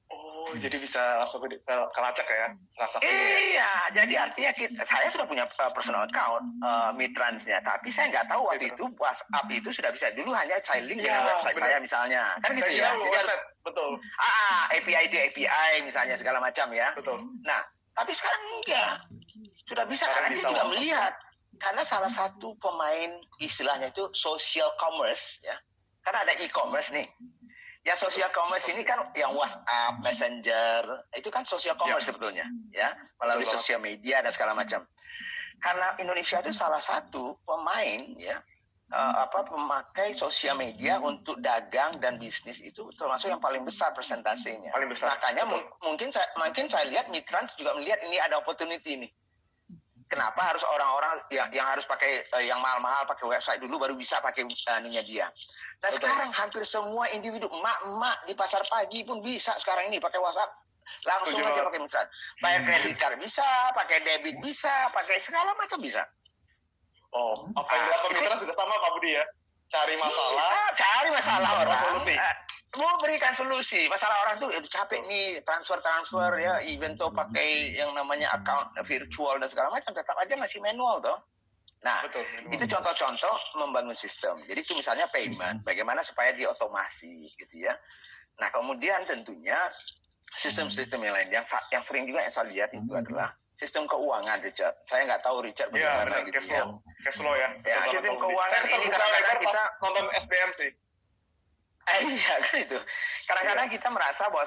Oh jadi bisa langsung ke lacak ya, transaksinya. Iya, jadi artinya saya sudah punya personal account Mitransnya, tapi saya nggak tahu waktu itu WhatsApp itu sudah bisa. Dulu hanya saya link dengan website saya misalnya, kan gitu ya. Betul. API itu API misalnya segala macam ya. Betul. Nah, tapi sekarang enggak, sudah bisa karena dia juga melihat. Karena salah satu pemain istilahnya itu social commerce ya, karena ada e-commerce nih. Ya social commerce ini kan yang WhatsApp, Messenger, itu kan social commerce sebetulnya, ya melalui sosial media dan segala macam. Karena Indonesia itu salah satu pemain, ya pemakai sosial media untuk dagang dan bisnis itu termasuk yang paling besar persentasenya. Paling besar. Makanya mungkin saya lihat Mitrans juga melihat ini ada opportunity nih. Kenapa harus orang-orang yang harus pakai yang mahal-mahal pakai website dulu baru bisa pakai ininya dia. Nah sekarang hampir semua individu emak-emak di pasar pagi pun bisa sekarang ini pakai WhatsApp. Langsung aja pakai Mitrans. Bayar kredit card bisa, pakai debit bisa, pakai segala macam bisa. Oh, apa yang dilakukan Mitrans sudah sama Pak Budi ya? Cari masalah orang. Solusi. Mau berikan solusi. Masalah orang tuh capek nih transfer ya, event tuh pakai yang namanya account virtual dan segala macam, tetap aja masih manual toh. Nah, itu contoh-contoh membangun sistem. Jadi itu misalnya payment, bagaimana supaya diotomasi gitu ya. Nah, kemudian tentunya sistem-sistem yang lain yang sering juga yang saya lihat itu adalah sistem keuangan, Richard. Saya nggak tahu Richard bagaimana gitu ya. Cash flow ya. Ya, sistem keuangan saya ini kadang-kadang kita nonton SBM sih. Iya kan itu. Kadang-kadang kita merasa bahwa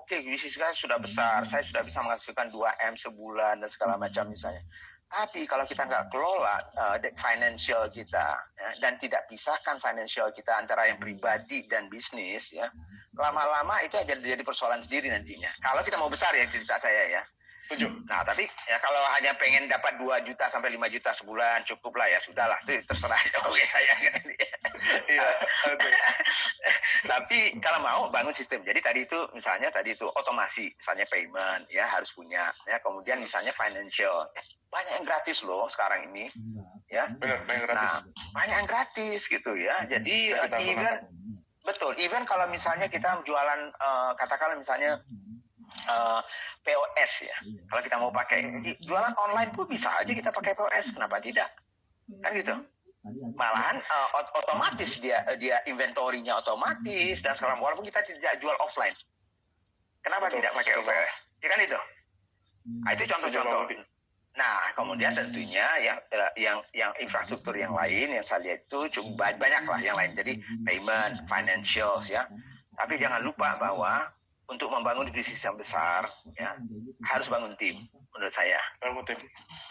bisnis saya sudah besar, saya sudah bisa menghasilkan 2M sebulan dan segala macam misalnya. Tapi kalau kita nggak kelola financial kita ya, dan tidak pisahkan financial kita antara yang pribadi dan bisnis ya, lama-lama itu aja jadi persoalan sendiri nantinya. Kalau kita mau besar ya cerita saya ya. Setuju. Nah, tapi ya kalau hanya pengen dapat 2 juta sampai 5 juta sebulan cukup lah ya, sudahlah, itu terserah oke saya. Iya. Tapi kalau mau bangun sistem. Jadi tadi itu otomasi, misalnya payment ya harus punya ya, kemudian misalnya financial. Banyak yang gratis loh sekarang ini. Ya. Benar, banyak gratis. Nah, banyak yang gratis gitu ya. Jadi even kalau misalnya kita jualan katakanlah misalnya POS ya. Kalau kita mau pakai jualan online pun bisa aja kita pakai POS, kenapa tidak? Kan gitu. Malahan otomatis dia inventorinya otomatis dan sekarang walaupun kita tidak jual offline. Kenapa tidak pakai POS? Ya kan itu. Nah, itu contoh-contoh. Nah, kemudian tentunya yang infrastruktur yang lain yang saya lihat itu cukup banyak lah yang lain. Jadi payment, financials ya. Tapi jangan lupa bahwa untuk membangun bisnis yang besar ya harus bangun tim menurut saya. Bangun tim.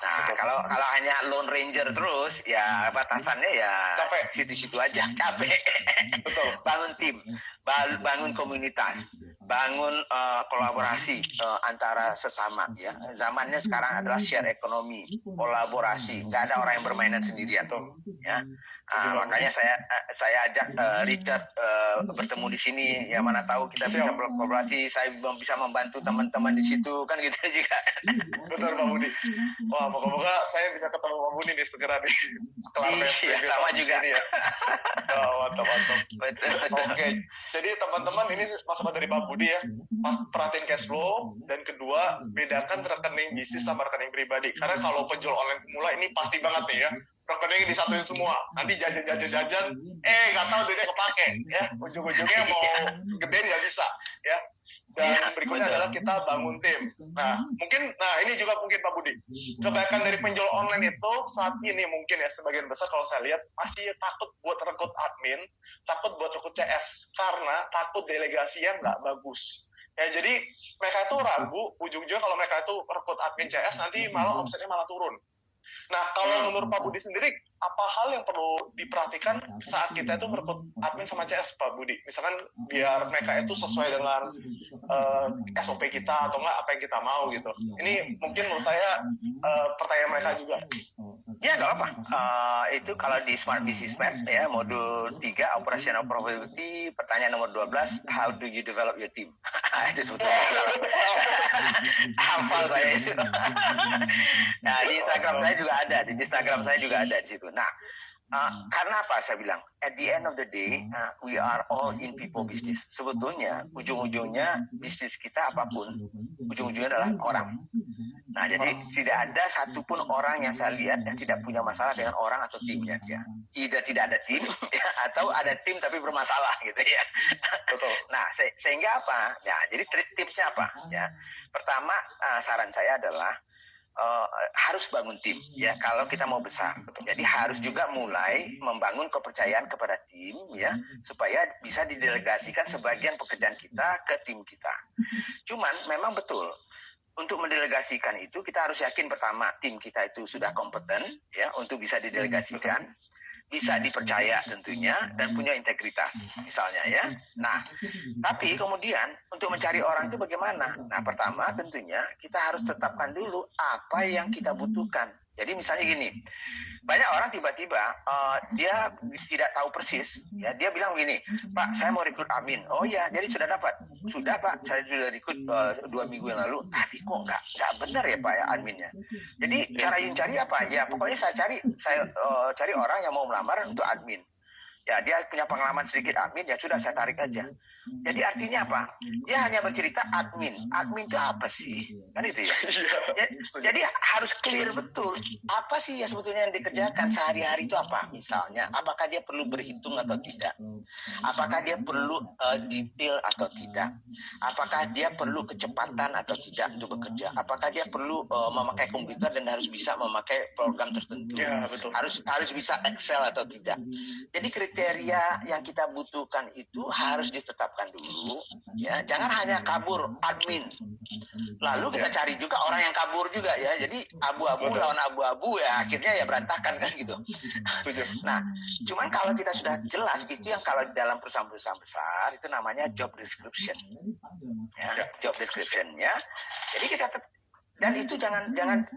Nah, kalau hanya lone ranger terus ya batasannya ya capek, situ-situ aja, capek. Betul. Bangun tim, bangun komunitas, bangun kolaborasi antara sesama ya. Zamannya sekarang adalah share ekonomi, kolaborasi. Nggak ada orang yang bermainan sendirian tuh ya. Makanya saya ajak Richard bertemu di sini ya, mana tahu kita bisa berkolaborasi, saya bisa membantu teman-teman di situ kan gitu juga. Betul Pak Budi. Wah, moga-moga saya bisa ketemu Pak Budi nih segera nih. Setelah iya, sama juga. Ya. Mantap. Oke, jadi teman-teman ini masukan dari Pak Budi ya. Pas perhatiin cash flow, dan kedua bedakan rekening bisnis sama rekening pribadi. Karena kalau penjual online pemula ini pasti banget nih ya. Rekeningnya disatuin semua, nanti jajan, nggak tahu duitnya kepake, ya, ujung-ujungnya mau gedein nggak bisa, ya. Dan berikutnya adalah kita bangun tim. Nah, ini juga mungkin Pak Budi, kebanyakan dari penjual online itu saat ini mungkin ya sebagian besar kalau saya lihat masih takut buat rekrut admin, takut buat rekrut CS, karena takut delegasinya nggak bagus. Ya, jadi mereka itu ragu, ujung-ujungnya kalau mereka itu rekrut admin CS nanti malah omsetnya malah turun. Nah, kalau menurut Pak Budi sendiri, apa hal yang perlu diperhatikan saat kita itu merekrut admin sama CS, Pak Budi? Misalkan biar mereka itu sesuai dengan SOP kita atau enggak apa yang kita mau gitu. Ini mungkin menurut saya pertanyaan mereka juga. Ya, nggak apa. Itu kalau di Smart Business Map ya, modul 3, Operational Profitability, pertanyaan nomor 12, how do you develop your team? Itu sebetulnya. Hafal saya itu. Nah, di Instagram saya juga ada di situ. Nah, karena apa saya bilang? At the end of the day, we are all in people business. Sebetulnya, ujung-ujungnya bisnis kita apapun, ujung-ujungnya adalah orang. Nah, jadi tidak ada satupun orang yang saya lihat yang tidak punya masalah dengan orang atau timnya. Ya. Either tidak ada tim, ya, atau ada tim tapi bermasalah gitu ya. Betul. Nah, sehingga apa? Ya, jadi tipsnya apa? Ya, pertama saran saya adalah harus bangun tim ya kalau kita mau besar. Jadi harus juga mulai membangun kepercayaan kepada tim ya supaya bisa didelegasikan sebagian pekerjaan kita ke tim kita. Cuman memang betul untuk mendelegasikan itu kita harus yakin pertama tim kita itu sudah kompeten ya untuk bisa didelegasikan, bisa dipercaya tentunya dan punya integritas misalnya ya. Nah, tapi kemudian untuk mencari orang itu bagaimana? Nah, pertama tentunya kita harus tetapkan dulu apa yang kita butuhkan. Jadi misalnya gini, banyak orang tiba-tiba dia tidak tahu persis, ya dia bilang begini, Pak, saya mau rekrut admin. Oh ya, jadi sudah dapat. Sudah Pak, saya sudah rekrut 2 minggu yang lalu. Tapi kok nggak benar ya Pak ya adminnya. Jadi cara yang cari apa? Ya pokoknya saya cari orang yang mau melamar untuk admin. Ya dia punya pengalaman sedikit admin, ya sudah saya tarik aja. Jadi artinya apa? Dia hanya bercerita admin. Admin itu apa sih? Kan itu ya. Jadi harus clear betul. Apa sih ya sebetulnya yang dikerjakan sehari-hari itu apa? Misalnya, apakah dia perlu berhitung atau tidak? Apakah dia perlu detail atau tidak? Apakah dia perlu kecepatan atau tidak untuk bekerja? Apakah dia perlu memakai komputer dan harus bisa memakai program tertentu? Ya, betul. Harus bisa Excel atau tidak? Jadi kriteria yang kita butuhkan itu harus ditetapkan dulu, ya. Jangan hanya kabur admin. Lalu kita cari juga orang yang kabur juga ya. Jadi abu-abu lawan abu-abu ya akhirnya ya berantakan kan gitu. Nah, cuman kalau kita sudah jelas itu yang kalau di dalam perusahaan-perusahaan besar itu namanya job description. Ya, job description-nya. Jadi kita Dan itu jangan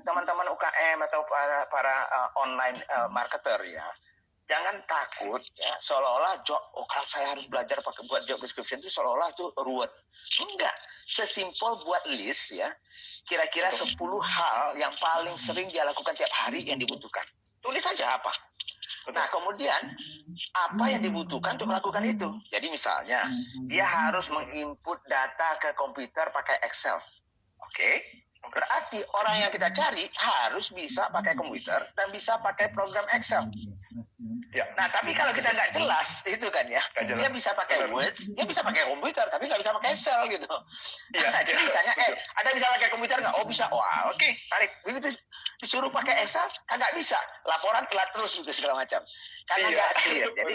teman-teman UKM atau para online marketer ya, jangan takut ya seolah-olah kalau saya harus belajar buat job description itu seolah-olah itu ruwet. Enggak, sesimpel buat list ya, kira-kira 10 hal yang paling sering dia lakukan tiap hari yang dibutuhkan. Tulis saja apa. Nah, kemudian apa yang dibutuhkan untuk melakukan itu. Jadi misalnya dia harus menginput data ke komputer pakai Excel. Oke. Berarti orang yang kita cari harus bisa pakai komputer dan bisa pakai program Excel. Ya. Nah, tapi kalau kita nggak jelas itu kan ya, dia bisa pakai Word, dia bisa pakai komputer, tapi nggak bisa pakai Excel gitu. Ya, nah, jadi ditanya, ada bisa pakai komputer nggak? Oh bisa, wah oke, tarik. Begitu disuruh pakai Excel, nggak bisa. Laporan telat terus gitu segala macam. Karena nggak clear. Jadi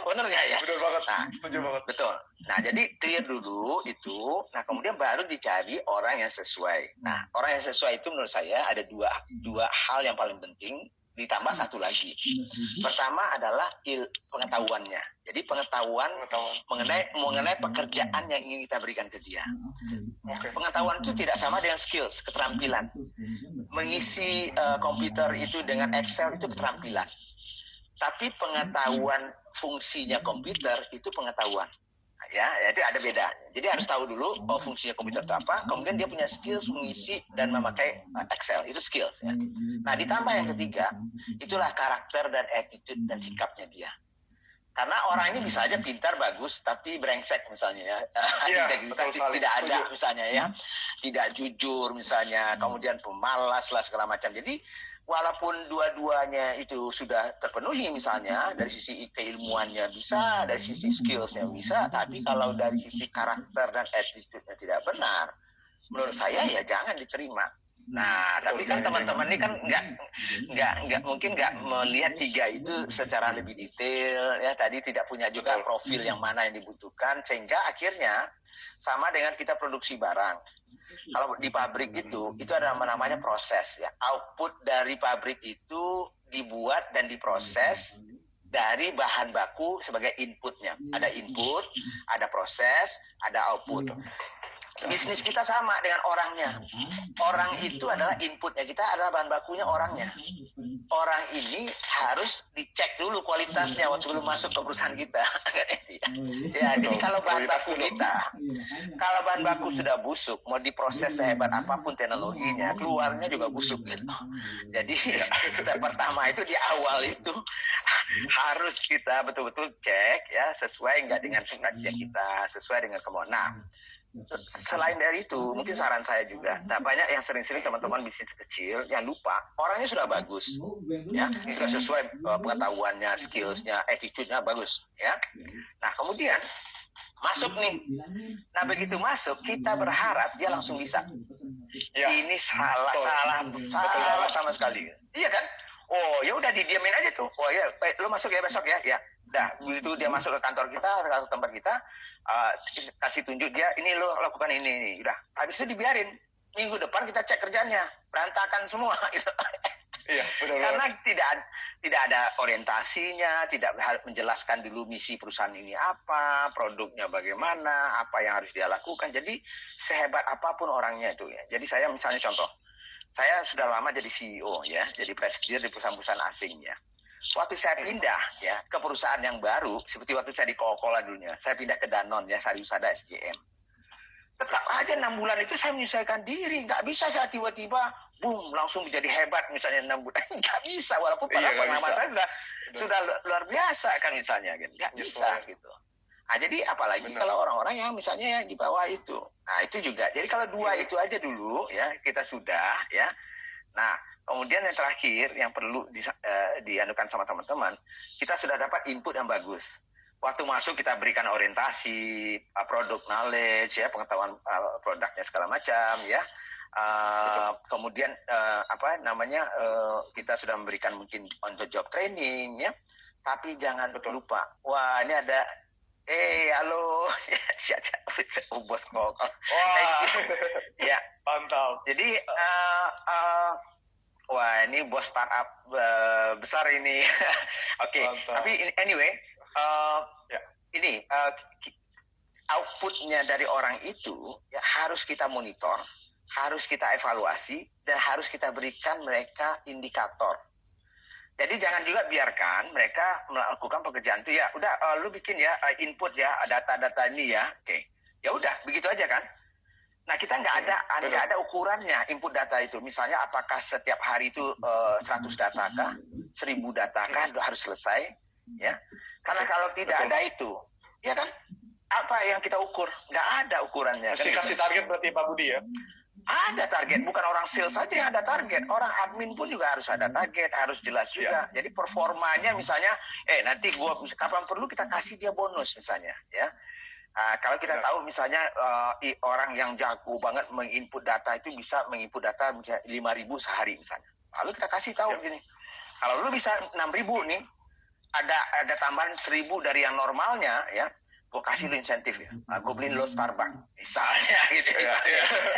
benar nggak ya? Benar banget. Nah, setuju banget. Betul. Nah, jadi clear dulu itu. Nah, kemudian baru dicari orang yang sesuai. Nah, orang yang sesuai itu menurut saya ada dua hal yang paling penting. Ditambah satu lagi. Pertama adalah pengetahuannya. Jadi pengetahuan mengenai pekerjaan yang ingin kita berikan ke dia. Pengetahuan itu tidak sama dengan skills, keterampilan. Mengisi komputer itu dengan Excel itu keterampilan. Tapi pengetahuan fungsinya komputer itu pengetahuan. Ya, itu ada beda. Jadi harus tahu dulu fungsinya komputer itu apa, kemudian dia punya skills mengisi dan memakai Excel, itu skills ya. Nah, ditambah yang ketiga, itulah karakter dan attitude dan sikapnya dia. Karena orang ini bisa aja pintar, bagus, tapi brengsek misalnya ya. Integritas tidak ada misalnya ya. Tidak jujur misalnya, kemudian pemalas lah segala macam. Jadi walaupun dua-duanya itu sudah terpenuhi misalnya, dari sisi keilmuannya bisa, dari sisi skillsnya bisa, tapi kalau dari sisi karakter dan attitude-nya tidak benar, menurut saya ya jangan diterima. Nah, tapi kan teman-teman ini kan nggak mungkin nggak melihat tiga itu secara lebih detail ya. Tadi tidak punya juga profil yang mana yang dibutuhkan, sehingga akhirnya sama dengan kita produksi barang. Kalau di pabrik itu ada namanya proses ya. Output dari pabrik itu dibuat dan diproses dari bahan baku sebagai inputnya. Ada input, ada proses, ada output. Bisnis kita sama dengan orangnya. Orang itu adalah inputnya, kita adalah bahan bakunya orangnya. Orang ini harus dicek dulu kualitasnya sebelum masuk ke perusahaan kita. Ya, jadi kalau bahan baku kita, kalau bahan baku sudah busuk, mau diproses sehebat apapun teknologinya, keluarnya juga busuk gitu. Jadi step pertama itu di awal itu harus kita betul-betul cek ya, sesuai nggak dengan kinerja kita, sesuai dengan kemauan. Nah, selain dari itu, mungkin saran saya juga, nah banyak yang sering-sering teman-teman bisnis kecil yang lupa orangnya sudah bagus, ya sudah sesuai pengetahuannya, skillsnya, attitude-nya bagus, ya. Nah kemudian masuk nih, nah begitu masuk kita berharap dia langsung bisa. Ya. Ini salah sama sekali, iya kan? Oh ya udah didiamin aja tuh. Oh ya, lo masuk ya besok ya, ya. Dah begitu dia masuk ke kantor kita, ke tempat kita. Kasih tunjuk dia, ini lo lakukan ini, udah. Habis itu dibiarin. Minggu depan kita cek kerjanya, berantakan semua. Gitu. Iya, benar. Karena tidak ada orientasinya, tidak menjelaskan dulu misi perusahaan ini apa, produknya bagaimana, apa yang harus dia lakukan. Jadi sehebat apapun orangnya itu ya. Jadi saya misalnya contoh, saya sudah lama jadi CEO ya, jadi presiden di perusahaan-perusahaan asing ya. Waktu saya pindah ya ke perusahaan yang baru, seperti waktu saya di Coca-Cola dulunya, saya pindah ke Danone ya, Sariusada SGM. Tetap aja 6 bulan itu saya menyesuaikan diri, nggak bisa saya tiba-tiba boom langsung menjadi hebat misalnya 6 bulan, nggak bisa walaupun pada pengalaman saya sudah luar biasa kan misalnya, nggak bisa gitu. Nah jadi apalagi kalau orang-orang yang misalnya yang di bawah itu, nah itu juga. Jadi kalau dua itu aja dulu ya kita sudah ya. Nah kemudian yang terakhir yang perlu dianukan sama teman-teman, kita sudah dapat input yang bagus. Waktu masuk kita berikan orientasi, produk knowledge, ya pengetahuan produknya segala macam, ya. Kemudian kita sudah memberikan mungkin on the job training, ya. Tapi jangan lupa, wah ini ada, halo, bos kok. Wah, ya mantap. Jadi wah ini bos startup besar ini. Oke, tapi anyway, outputnya dari orang itu ya harus kita monitor harus kita evaluasi dan harus kita berikan mereka indikator. Jadi jangan juga biarkan mereka melakukan pekerjaan itu ya, udah lu bikin ya input ya data-data ini ya, oke, ya udah begitu aja kan. Nah kita nggak ada ukurannya input data itu. Misalnya apakah setiap hari itu 100 data kah, 1000 data kah harus selesai, ya? Karena kalau tidak ada itu, ya kan? Apa yang kita ukur? Nggak ada ukurannya. Mesti Kan? kasih target berarti Pak Budi ya? Ada target, bukan orang sales saja yang ada target. Orang admin pun juga harus ada target, harus jelas juga. Jadi performanya misalnya, nanti gua kapan perlu kita kasih dia bonus misalnya, ya. Kalau kita tahu misalnya orang yang jago banget menginput data itu bisa menginput data 5.000 sehari misalnya. Lalu kita kasih tahu gini, kalau lu bisa 6.000 nih, ada tambahan 1.000 dari yang normalnya, ya. Gue kasih lu insentif ya, gue beliin lo Starbucks misalnya gitu ya.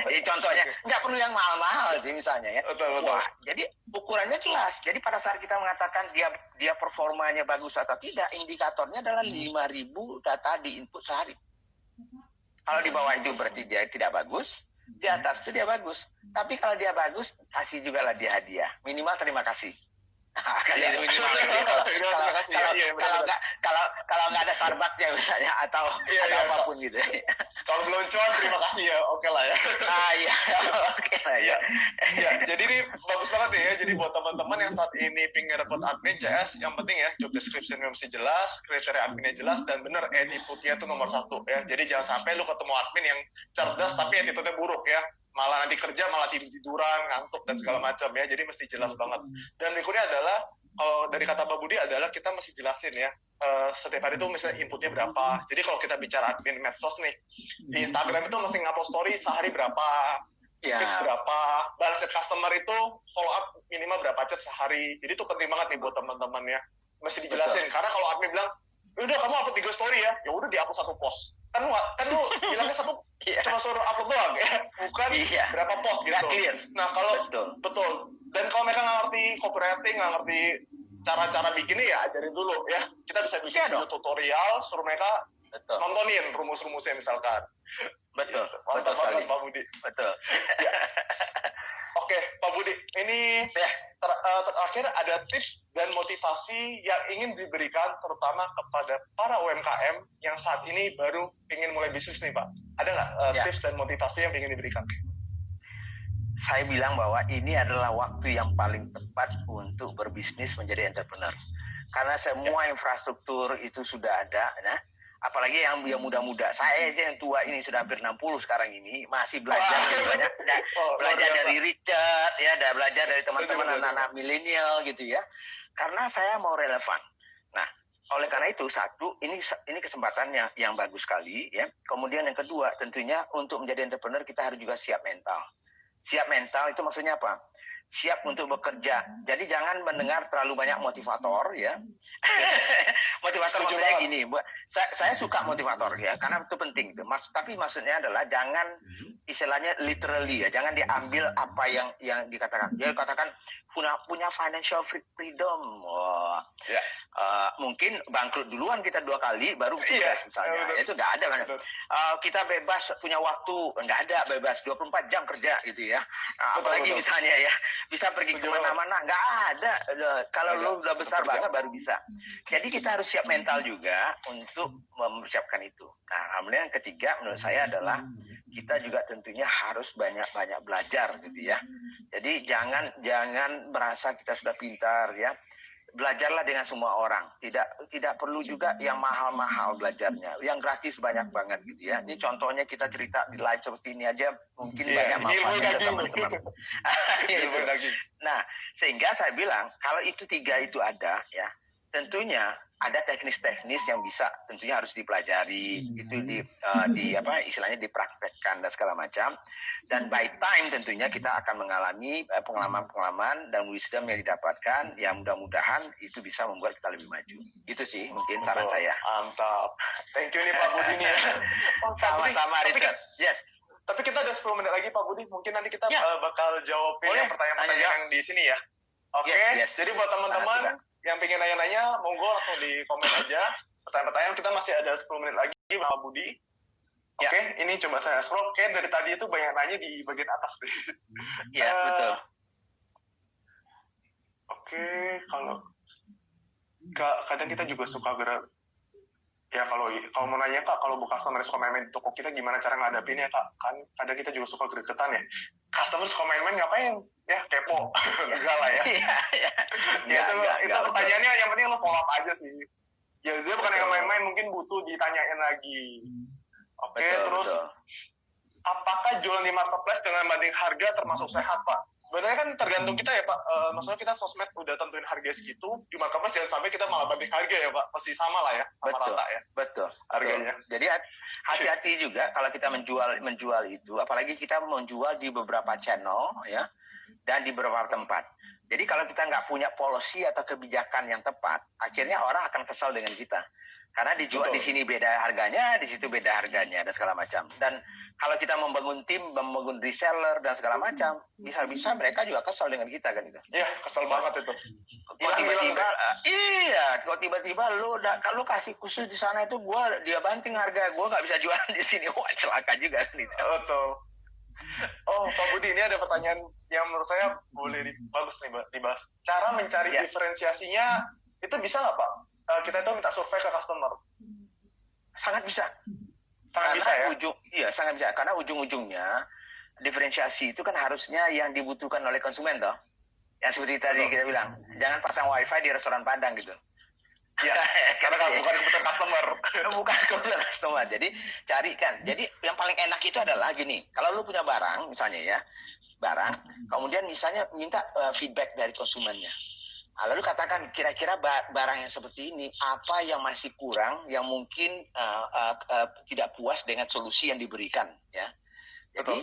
Jadi contohnya nggak perlu yang mahal-mahal sih misalnya ya. Betul. Wah, jadi ukurannya jelas. Jadi pada saat kita mengatakan dia performanya bagus atau tidak, indikatornya adalah 5.000 data di input sehari. Kalau di bawah itu berarti dia tidak bagus, di atas itu dia bagus. Tapi kalau dia bagus, kasih juga lah dia hadiah, minimal terima kasih. Kalau nggak ada Starbucks ya misalnya atau apapun gitu. Kalau belum cuan terima kasih ya, oke lah ya. Iya, oke lah ya. Ya, jadi ini bagus banget ya. Jadi buat teman-teman yang saat ini pengen rekrut admin CS, yang penting ya job description mesti jelas, kriteria adminnya jelas, dan bener attitude-nya itu nomor 1 ya. Jadi jangan sampai lu ketemu admin yang cerdas tapi attitude-nya buruk ya. Malah nanti kerja malah tiduran, ngantuk dan segala macam ya. Jadi mesti jelas banget. Dan berikutnya adalah kalau dari kata Pak Budi adalah kita mesti jelasin ya. Setiap hari itu misalnya inputnya berapa. Jadi kalau kita bicara admin medsos nih, di Instagram itu mesti ngupload story sehari berapa, feeds berapa, balas chat customer itu follow up minimal berapa chat sehari. Jadi itu penting banget nih buat teman-teman ya. Mesti dijelasin. Karena kalau admin bilang, udah kamu upload 3 story ya udah di-upload 1 post. Kan lu bilangnya satu cuma suruh upload doang ya, bukan berapa post gitu. Nah kalau betul. Dan kalau mereka nggak ngerti copywriting, nggak ngerti cara-cara bikinnya ya ajarin dulu ya. Kita bisa bikin video tutorial, suruh mereka nontonin rumus-rumusnya misalkan. Betul. Mantap banget Pak Budi. Betul. Ya. Oke, Pak Budi, ini terakhir ada tips dan motivasi yang ingin diberikan terutama kepada para UMKM yang saat ini baru ingin mulai bisnis nih Pak. Ada nggak tips dan motivasi yang ingin diberikan? Saya bilang bahwa ini adalah waktu yang paling tepat untuk berbisnis menjadi entrepreneur. Karena semua infrastruktur itu sudah ada, nah, apalagi yang muda-muda. Saya aja yang tua ini sudah hampir 60 sekarang ini masih belajar banyak, belajar dari Richard ya, dan belajar dari teman-teman anak-anak milenial gitu ya. Karena saya mau relevan. Nah, oleh karena itu ini kesempatan yang bagus sekali ya. Kemudian yang kedua tentunya untuk menjadi entrepreneur kita harus juga siap mental. Siap mental itu maksudnya apa? Siap untuk bekerja. Jadi jangan mendengar terlalu banyak motivator ya. Motivator maksudnya gini, saya suka motivator ya, karena itu penting itu. Tapi maksudnya adalah jangan istilahnya literally ya, jangan diambil apa yang dikatakan. Dia katakan punya financial freedom. Wah. Ya. Mungkin bangkrut duluan kita 2 kali baru sukses misalnya. Itu nggak ada kan. Kita bebas punya waktu, nggak ada bebas 24 jam kerja gitu ya. Apalagi misalnya ya bisa pergi kemana-mana, nggak ada. Kalau lu udah besar banget baru bisa. Jadi kita harus siap mental juga untuk mempersiapkan itu. Nah, kemudian yang ketiga menurut saya adalah kita juga tentunya harus banyak-banyak belajar gitu ya. Jadi jangan merasa kita sudah pintar ya. Belajarlah dengan semua orang. Tidak perlu juga yang mahal-mahal belajarnya. Yang gratis banyak banget gitu ya. Ini contohnya kita cerita di live seperti ini aja mungkin banyak manfaatnya teman-teman. Nah, sehingga saya bilang kalau itu 3 itu ada ya, tentunya ada teknis-teknis yang bisa tentunya harus dipelajari, itu istilahnya dipraktekkan dan segala macam. Dan by time tentunya kita akan mengalami pengalaman-pengalaman dan wisdom yang didapatkan yang mudah-mudahan itu bisa membuat kita lebih maju. Itu sih mungkin saran saya. Mantap. Thank you nih Pak Budi nih. Sama-sama Richard. Yes. Tapi kita ada 10 menit lagi Pak Budi. Mungkin nanti kita bakal jawabin pertanyaan-pertanyaan yang di sini ya. Oke. Jadi buat teman-teman yang pengen nanya-nanya, monggo langsung di komen aja. Pertanyaan-pertanyaan kita masih ada 10 menit lagi Pak Budi. Oke, ini coba saya scroll. Kayak dari tadi itu banyak nanya di bagian atas deh. Ya, betul. Oke, kalau kadang kita juga suka gerak. Ya kalau mau nanya Kak, kalau customer suka main-main di toko kita gimana cara ngadapinnya Kak? Kan kadang kita juga suka gregetan ya. Customer suka main-main ngapain? Ya kepo. Enggak lah ya. Iya. Itu pertanyaannya yang penting lo follow up aja sih. Ya dia bukan yang main-main, mungkin butuh ditanyain lagi. Oke, terus apakah jualan di marketplace dengan banding harga termasuk sehat, Pak? Sebenarnya kan tergantung kita ya, Pak. Maksudnya kita sosmed udah tentuin harga segitu, di marketplace jangan sampai kita malah banding harga ya, Pak. Pasti sama lah ya, sama rata ya. Betul. Harganya. Jadi hati-hati juga kalau kita menjual itu, apalagi kita menjual di beberapa channel ya, dan di beberapa tempat. Jadi kalau kita nggak punya policy atau kebijakan yang tepat, akhirnya orang akan kesal dengan kita. Karena dijual di sini beda harganya, di situ beda harganya dan segala macam. Dan kalau kita membangun tim, membangun reseller dan segala macam, bisa-bisa mereka juga kesal dengan kita kan itu. Iya, kesal banget itu. Kok tiba-tiba lu kasih khusus di sana itu dia banting harga, gua nggak bisa jualan di sini. Wah, celaka juga kan itu. Betul. Oh, Pak Budi, ini ada pertanyaan yang menurut saya boleh bagus nih dibahas. Cara mencari diferensiasinya itu bisa nggak, Pak? Kita itu minta survei ke customer. Sangat bisa. Sangat bisa ya? Sangat bisa. Karena ujung-ujungnya diferensiasi itu kan harusnya yang dibutuhkan oleh konsumen toh. Yang seperti tadi kita bilang, jangan pasang wifi di restoran Padang gitu. Iya, karena bukan kebutuhan customer. Bukan kebutuhan customer. Jadi carikan. Jadi yang paling enak itu adalah gini, kalau lu punya barang misalnya ya, kemudian misalnya minta feedback dari konsumennya. Lalu katakan kira-kira barang yang seperti ini apa yang masih kurang, yang mungkin tidak puas dengan solusi yang diberikan, ya. Jadi,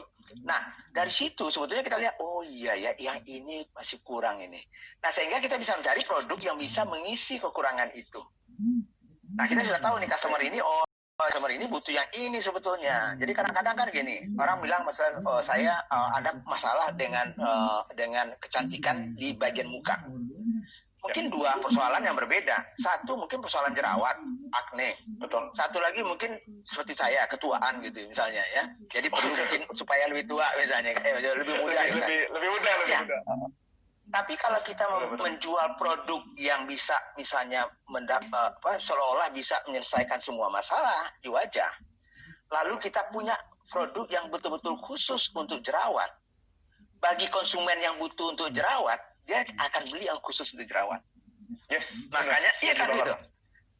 dari situ sebetulnya kita lihat, oh iya ya, yang ini masih kurang ini. Nah, sehingga kita bisa mencari produk yang bisa mengisi kekurangan itu. Nah, kita sudah tahu nih customer ini butuh yang ini sebetulnya. Jadi kadang-kadang kan gini, orang bilang saya ada masalah dengan kecantikan di bagian muka. Mungkin dua persoalan yang berbeda. Satu mungkin persoalan jerawat, akne. Betul. Satu lagi mungkin seperti saya, ketuaan gitu misalnya ya. Jadi perlu mungkin supaya lebih tua misalnya, lebih muda. Lebih muda. Tapi kalau kita menjual produk yang bisa misalnya seolah-olah bisa menyelesaikan semua masalah di wajah. Lalu kita punya produk yang betul-betul khusus untuk jerawat. Bagi konsumen yang butuh untuk jerawat, dia akan beli yang khusus untuk jerawat. Yes, makanya kan gitu.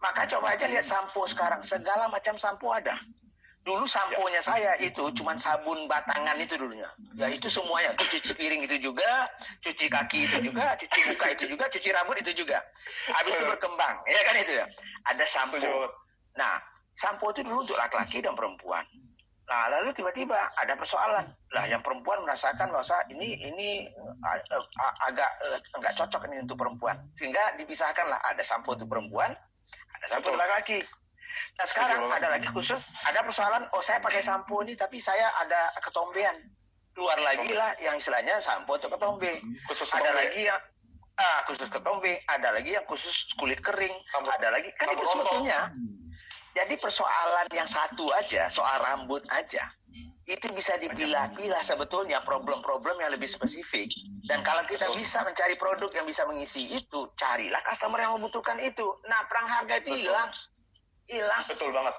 Maka coba aja lihat sampo sekarang, segala macam sampo ada. Dulu samponya saya itu cuma sabun batangan itu dulunya. Ya itu semuanya, itu cuci piring itu juga, cuci kaki itu juga, cuci muka itu juga, cuci rambut itu juga. Habis itu berkembang, ya kan itu ya. Ada sampo. Nah, sampo itu dulu untuk laki-laki dan perempuan. Nah, lalu tiba-tiba ada persoalan. Lah, yang perempuan merasakan bahwa ini agak nggak cocok ini untuk perempuan. Sehingga dipisahkanlah, ada sampo untuk perempuan, ada sampo untuk laki-laki. Nah, sekarang ada lagi khusus, ada persoalan, saya pakai sampo ini tapi saya ada ketombean. Keluar lagi lah yang istilahnya sampo untuk ketombe. Khusus ada lagi yang khusus ketombe, ada lagi yang khusus kulit kering, ada lagi kan itu sebetulnya. Jadi persoalan yang satu aja, soal rambut aja, itu bisa dipilah-pilah sebetulnya problem-problem yang lebih spesifik. Dan kalau kita bisa mencari produk yang bisa mengisi itu, carilah customer yang membutuhkan itu. Nah, perang harga itu hilang. Betul banget.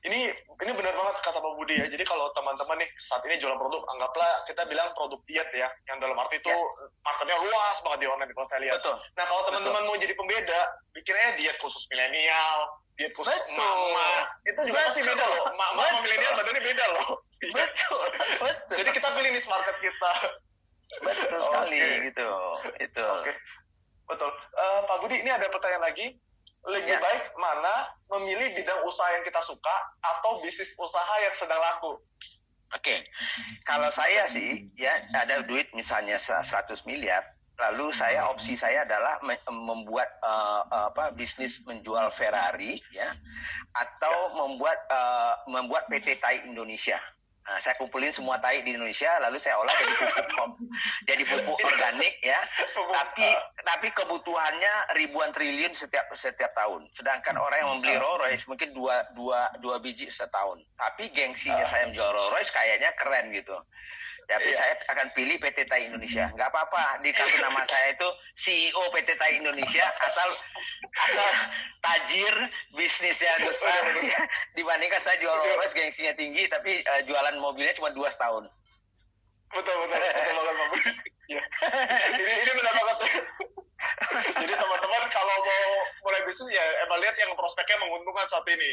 Ini benar banget kata Pak Budi ya. Jadi kalau teman-teman nih saat ini jualan produk, anggaplah kita bilang produk diet ya, yang dalam arti itu marketnya luas banget di online kalau saya lihat. Betul. Nah, kalau teman-teman mau jadi pembeda, bikinnya diet khusus milenial, diet khusus mama. Itu juga pasti beda loh. Mama sama milenial badannya beda loh. Betul. Jadi kita pilih nih market kita. Betul sekali gitu. Itu. Oke. Betul. Pak Budi, ini ada pertanyaan lagi. Lebih baik mana memilih bidang usaha yang kita suka atau bisnis usaha yang sedang laku? Oke. Kalau saya sih ya ada duit misalnya 100 miliar, lalu opsi saya adalah membuat bisnis menjual Ferrari ya, atau membuat PT Tai Indonesia. Nah, saya kumpulin semua tai di Indonesia, lalu saya olah jadi pupuk organik ya. Tapi kebutuhannya ribuan triliun setiap tahun. Sedangkan orang yang membeli Rolls Royce mungkin dua biji setahun. Tapi gengsinya saya menjual Rolls Royce kayaknya keren gitu. Tapi saya akan pilih PT TAI Indonesia. Nggak apa-apa, di kartu nama saya itu CEO PT TAI Indonesia, asal tajir, bisnisnya besar. Dibandingkan saya jual Rolls Royce gengsinya tinggi, tapi jualan mobilnya cuma 2 tahun. Betul banget Pak Budi. Ya. Ini benar banget. Jadi teman-teman kalau mau mulai bisnis ya emang lihat yang prospeknya menguntungkan saat ini.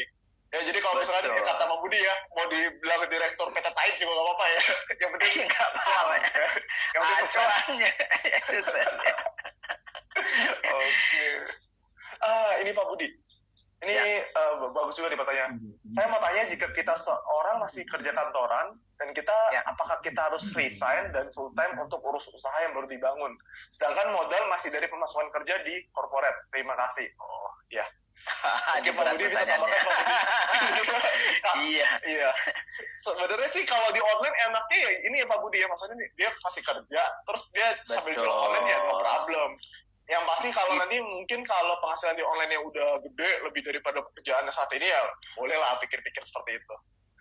Ya jadi kalau misalnya kata Pak Budi ya, mau dibilang direktur PT TAI juga nggak apa-apa ya. Yang penting nggak apa-apa. Yang penting cuannya. Oke. Ini Pak Budi. Ini bagus juga nih pertanyaan. Saya mau tanya, jika kita seorang masih kerja kantoran dan kita apakah kita harus resign dan full time untuk urus usaha yang baru dibangun, sedangkan modal masih dari pemasukan kerja di corporate. Terima kasih. Oh ya. Jadi Pak Budi bisa tambahkan, Pak Budi. Iya. Sebenarnya sih kalau di online enaknya ya ini ya Pak Budi ya, maksudnya dia masih kerja terus dia sambil jual online ya no problem. Yang pasti kalau nanti mungkin kalau penghasilan di online yang udah gede lebih daripada pekerjaan saat ini ya bolehlah pikir-pikir seperti itu.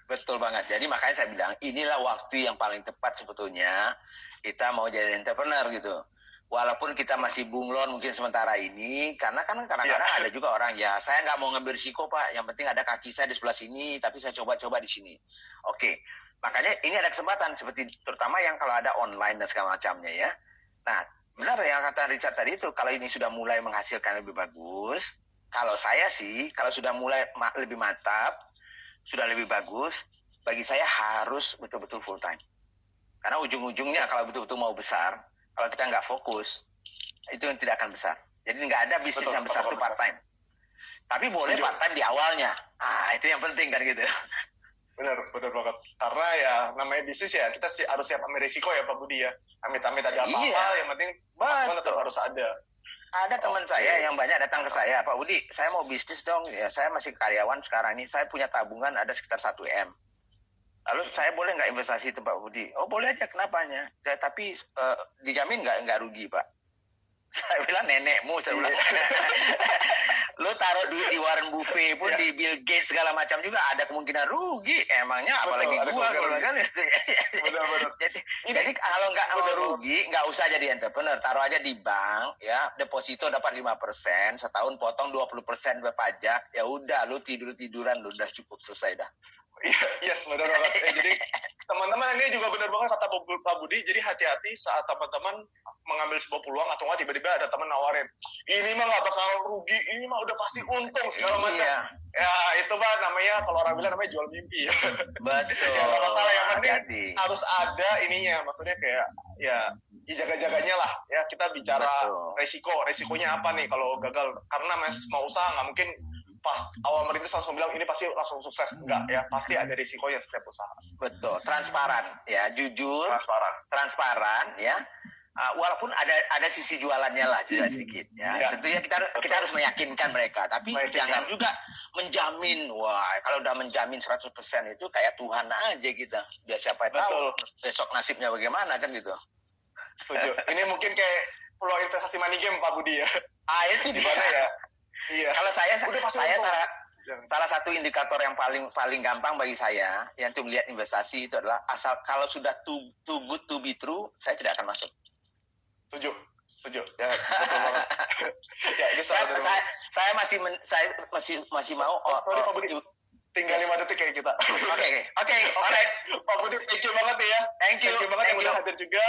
Betul banget. Jadi makanya saya bilang inilah waktu yang paling tepat sebetulnya kita mau jadi entrepreneur gitu. Walaupun kita masih bunglon mungkin sementara ini, karena kan kadang-kadang ada juga orang, ya saya nggak mau ngambil risiko Pak, yang penting ada kaki saya di sebelah sini, tapi saya coba-coba di sini. Oke, makanya ini ada kesempatan, seperti terutama yang kalau ada online dan segala macamnya ya. Nah, benar yang kata Richard tadi itu, kalau ini sudah mulai menghasilkan lebih bagus, kalau saya sih, kalau sudah mulai lebih mantap, sudah lebih bagus, bagi saya harus betul-betul full time. Karena ujung-ujungnya kalau betul-betul mau besar, kalau kita nggak fokus, itu yang tidak akan besar. Jadi nggak ada bisnis yang besar itu part time. Tapi boleh part time di awalnya. Itu yang penting kan gitu. Benar banget. Karena ya namanya bisnis ya, kita harus siap ambil risiko ya Pak Budi ya. Amit-amit ada apa-apa, yang penting tetap harus ada. Ada teman saya yang banyak datang ke saya, Pak Budi, saya mau bisnis dong. Ya saya masih karyawan sekarang ini, saya punya tabungan ada sekitar 1 M. Lalu saya boleh nggak investasi itu Pak Budi? Oh boleh aja, kenapanya? Ya, tapi dijamin nggak rugi Pak? Saya bilang nenekmu, saya bilang. Lu taruh duit di Warren Buffett pun, di Bill Gates segala macam juga ada kemungkinan rugi. Emangnya apalagi gua kan? Jadi kalau nggak mau rugi, nggak usah jadi entrepreneur. Taruh aja di bank, ya deposito dapat 5%, setahun potong 20% pajak. Ya udah, lu tiduran, lu udah cukup selesai dah. Yes, benar banget. Jadi teman-teman ini juga benar banget kata Pak Budi. Jadi hati-hati saat teman-teman mengambil sebuah peluang atau nggak tiba-tiba ada teman nawarin, ini mah nggak bakal rugi, ini mah udah pasti untung segala macam. Ya itu Pak namanya, kalau orang bilang namanya jual mimpi. Betul. Ya nggak masalah, yang penting harus ada ininya. Maksudnya kayak ya jaga-jaganya lah. Ya kita bicara resikonya apa nih kalau gagal. Karena mau usaha nggak mungkin pas awal merintis langsung bilang ini pasti langsung sukses. Enggak ya, pasti ada risikonya setiap usaha. Betul, transparan ya, jujur, transparan ya. Walaupun ada sisi jualannya lah juga sedikit ya. Tentunya kita harus meyakinkan mereka, tapi jangan juga menjamin. Wah, kalau udah menjamin 100% itu kayak Tuhan aja kita. Biar siapa tahu besok nasibnya bagaimana kan gitu. Setuju. Ini mungkin kayak peluang investasi money game Pak Budi ya. Itu di mana ya? Iya. Kalau saya salah satu indikator yang paling gampang bagi saya yang untuk melihat investasi itu adalah asal kalau sudah too good to be true, saya tidak akan masuk. Setuju. Ya, betul banget. Ya, ini saya masih mau. Sorry Pak Budi. Tinggal 5 detik kayak kita. Oke. Alright. Pak Budi, thank you banget ya. Thank you banget yang udah hadir juga.